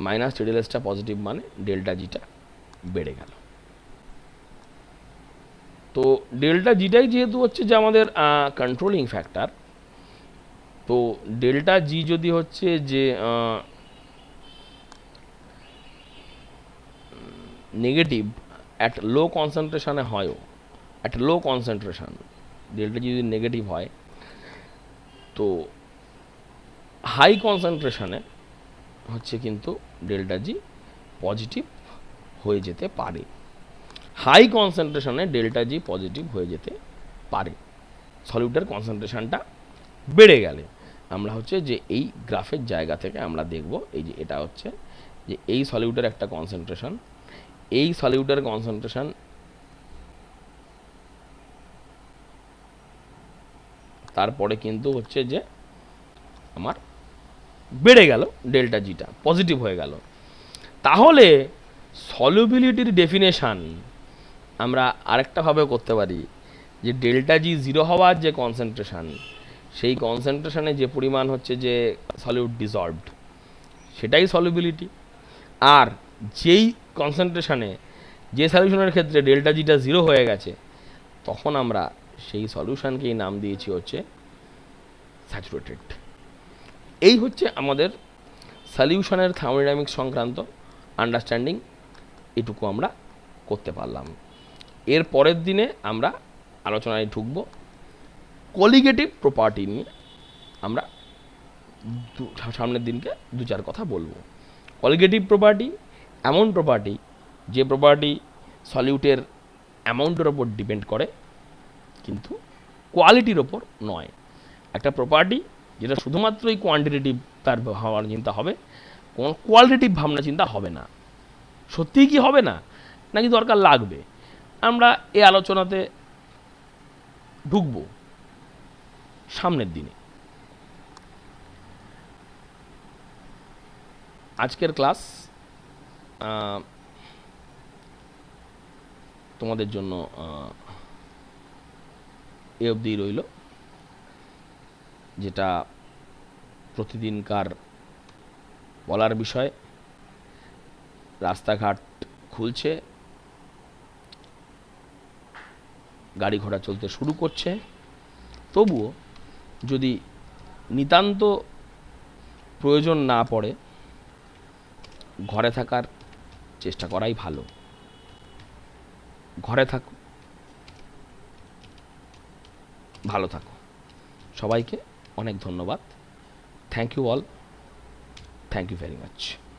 মাইনাস টিডেলএসটা পজিটিভ মানে ডেল্টা জিটা বেড়ে গেল। তো ডেল্টা জিটাই যেহেতু হচ্ছে যে আমাদের কন্ট্রোলিং ফ্যাক্টর, তো ডেল্টা জি যদি হচ্ছে যে নেগেটিভ অ্যাট লো কনসেন্ট্রেশনে হয়ও, অ্যাট লো কনসেন্ট্রেশন ডেল্টা জি যদি নেগেটিভ হয়, তো হাই কনসেন্ট্রেশনে হচ্ছে কিন্তু ডেল্টা জি পজিটিভ হয়ে যেতে পারে। হাই কনসেন্ট্রেশনে ডেল্টা জি পজিটিভ হয়ে যেতে পারে সলিউটের কনসেন্ট্রেশনটা বেড়ে গেলে। আমরা হচ্ছে যে এই গ্রাফের জায়গা থেকে আমরা দেখব, এই যে এটা হচ্ছে যে এই সলিউটের একটা কনসেন্ট্রেশন, এই সলিউটের কনসেন্ট্রেশন তারপরে কিন্তু হচ্ছে যে আমার বেড়ে গেল, ডেল্টা জিটা পজিটিভ হয়ে গেল। তাহলে সলিউবিলিটির ডেফিনেশান আমরা আরেকটাভাবে করতে পারি, যে ডেল্টা জি জিরো হওয়ার যে কনসেন্ট্রেশন, সেই কনসেন্ট্রেশনে যে পরিমাণ হচ্ছে যে সলিউট ডিজলভড, সেটাই সলিউবিলিটি। আর যেই কনসেন্ট্রেশনে যে সলিউশনের ক্ষেত্রে ডেল্টা জিটা জিরো হয়ে গেছে, তখন আমরা সেই সলিউশনকেই নাম দিয়েছি হচ্ছে স্যাচুরেটেড। এই হচ্ছে আমাদের সলিউশনের থার্মোডাইনামিক্স সংক্রান্ত আন্ডারস্ট্যান্ডিং, এটুকু আমরা করতে পারলাম। এর পরের দিনে আমরা আলোচনায় ঢুকব কলিগেটিভ প্রপার্টি নিয়ে। আমরা সামনের দিনকে দু চার কথা বলবো। কলিগেটিভ প্রপার্টি এমন প্রপার্টি যে প্রপার্টি সলিউটের অ্যামাউন্টের ওপর ডিপেন্ড করে, কিন্তু কোয়ালিটির ওপর নয়। একটা প্রপার্টি যেটা শুধুমাত্রই কোয়ান্টিটেটিভ তার ভাবনা চিন্তা হবে, কোনো কোয়ালিটেটিভ ভাবনা চিন্তা হবে না। সত্যিই কি হবে না, নাকি দরকার লাগবে, আমরা এই আলোচনাতে ঢুকব সামনের দিনে। আজকের ক্লাস তোমাদের জন্য এ অবধি রইল, যেটা প্রতিদিনকার বলার বিষয়। রাস্তাঘাট খুলছে, গাড়ি ঘোড়া চলতে শুরু করছে, তবুও যদি নিতান্ত প্রয়োজন না পড়ে ঘরে থাকার চেষ্টা করাই ভালো। ঘরে থাকো, ভালো থাকো। সবাইকে অনেক ধন্যবাদ। Thank you all, thank you very much.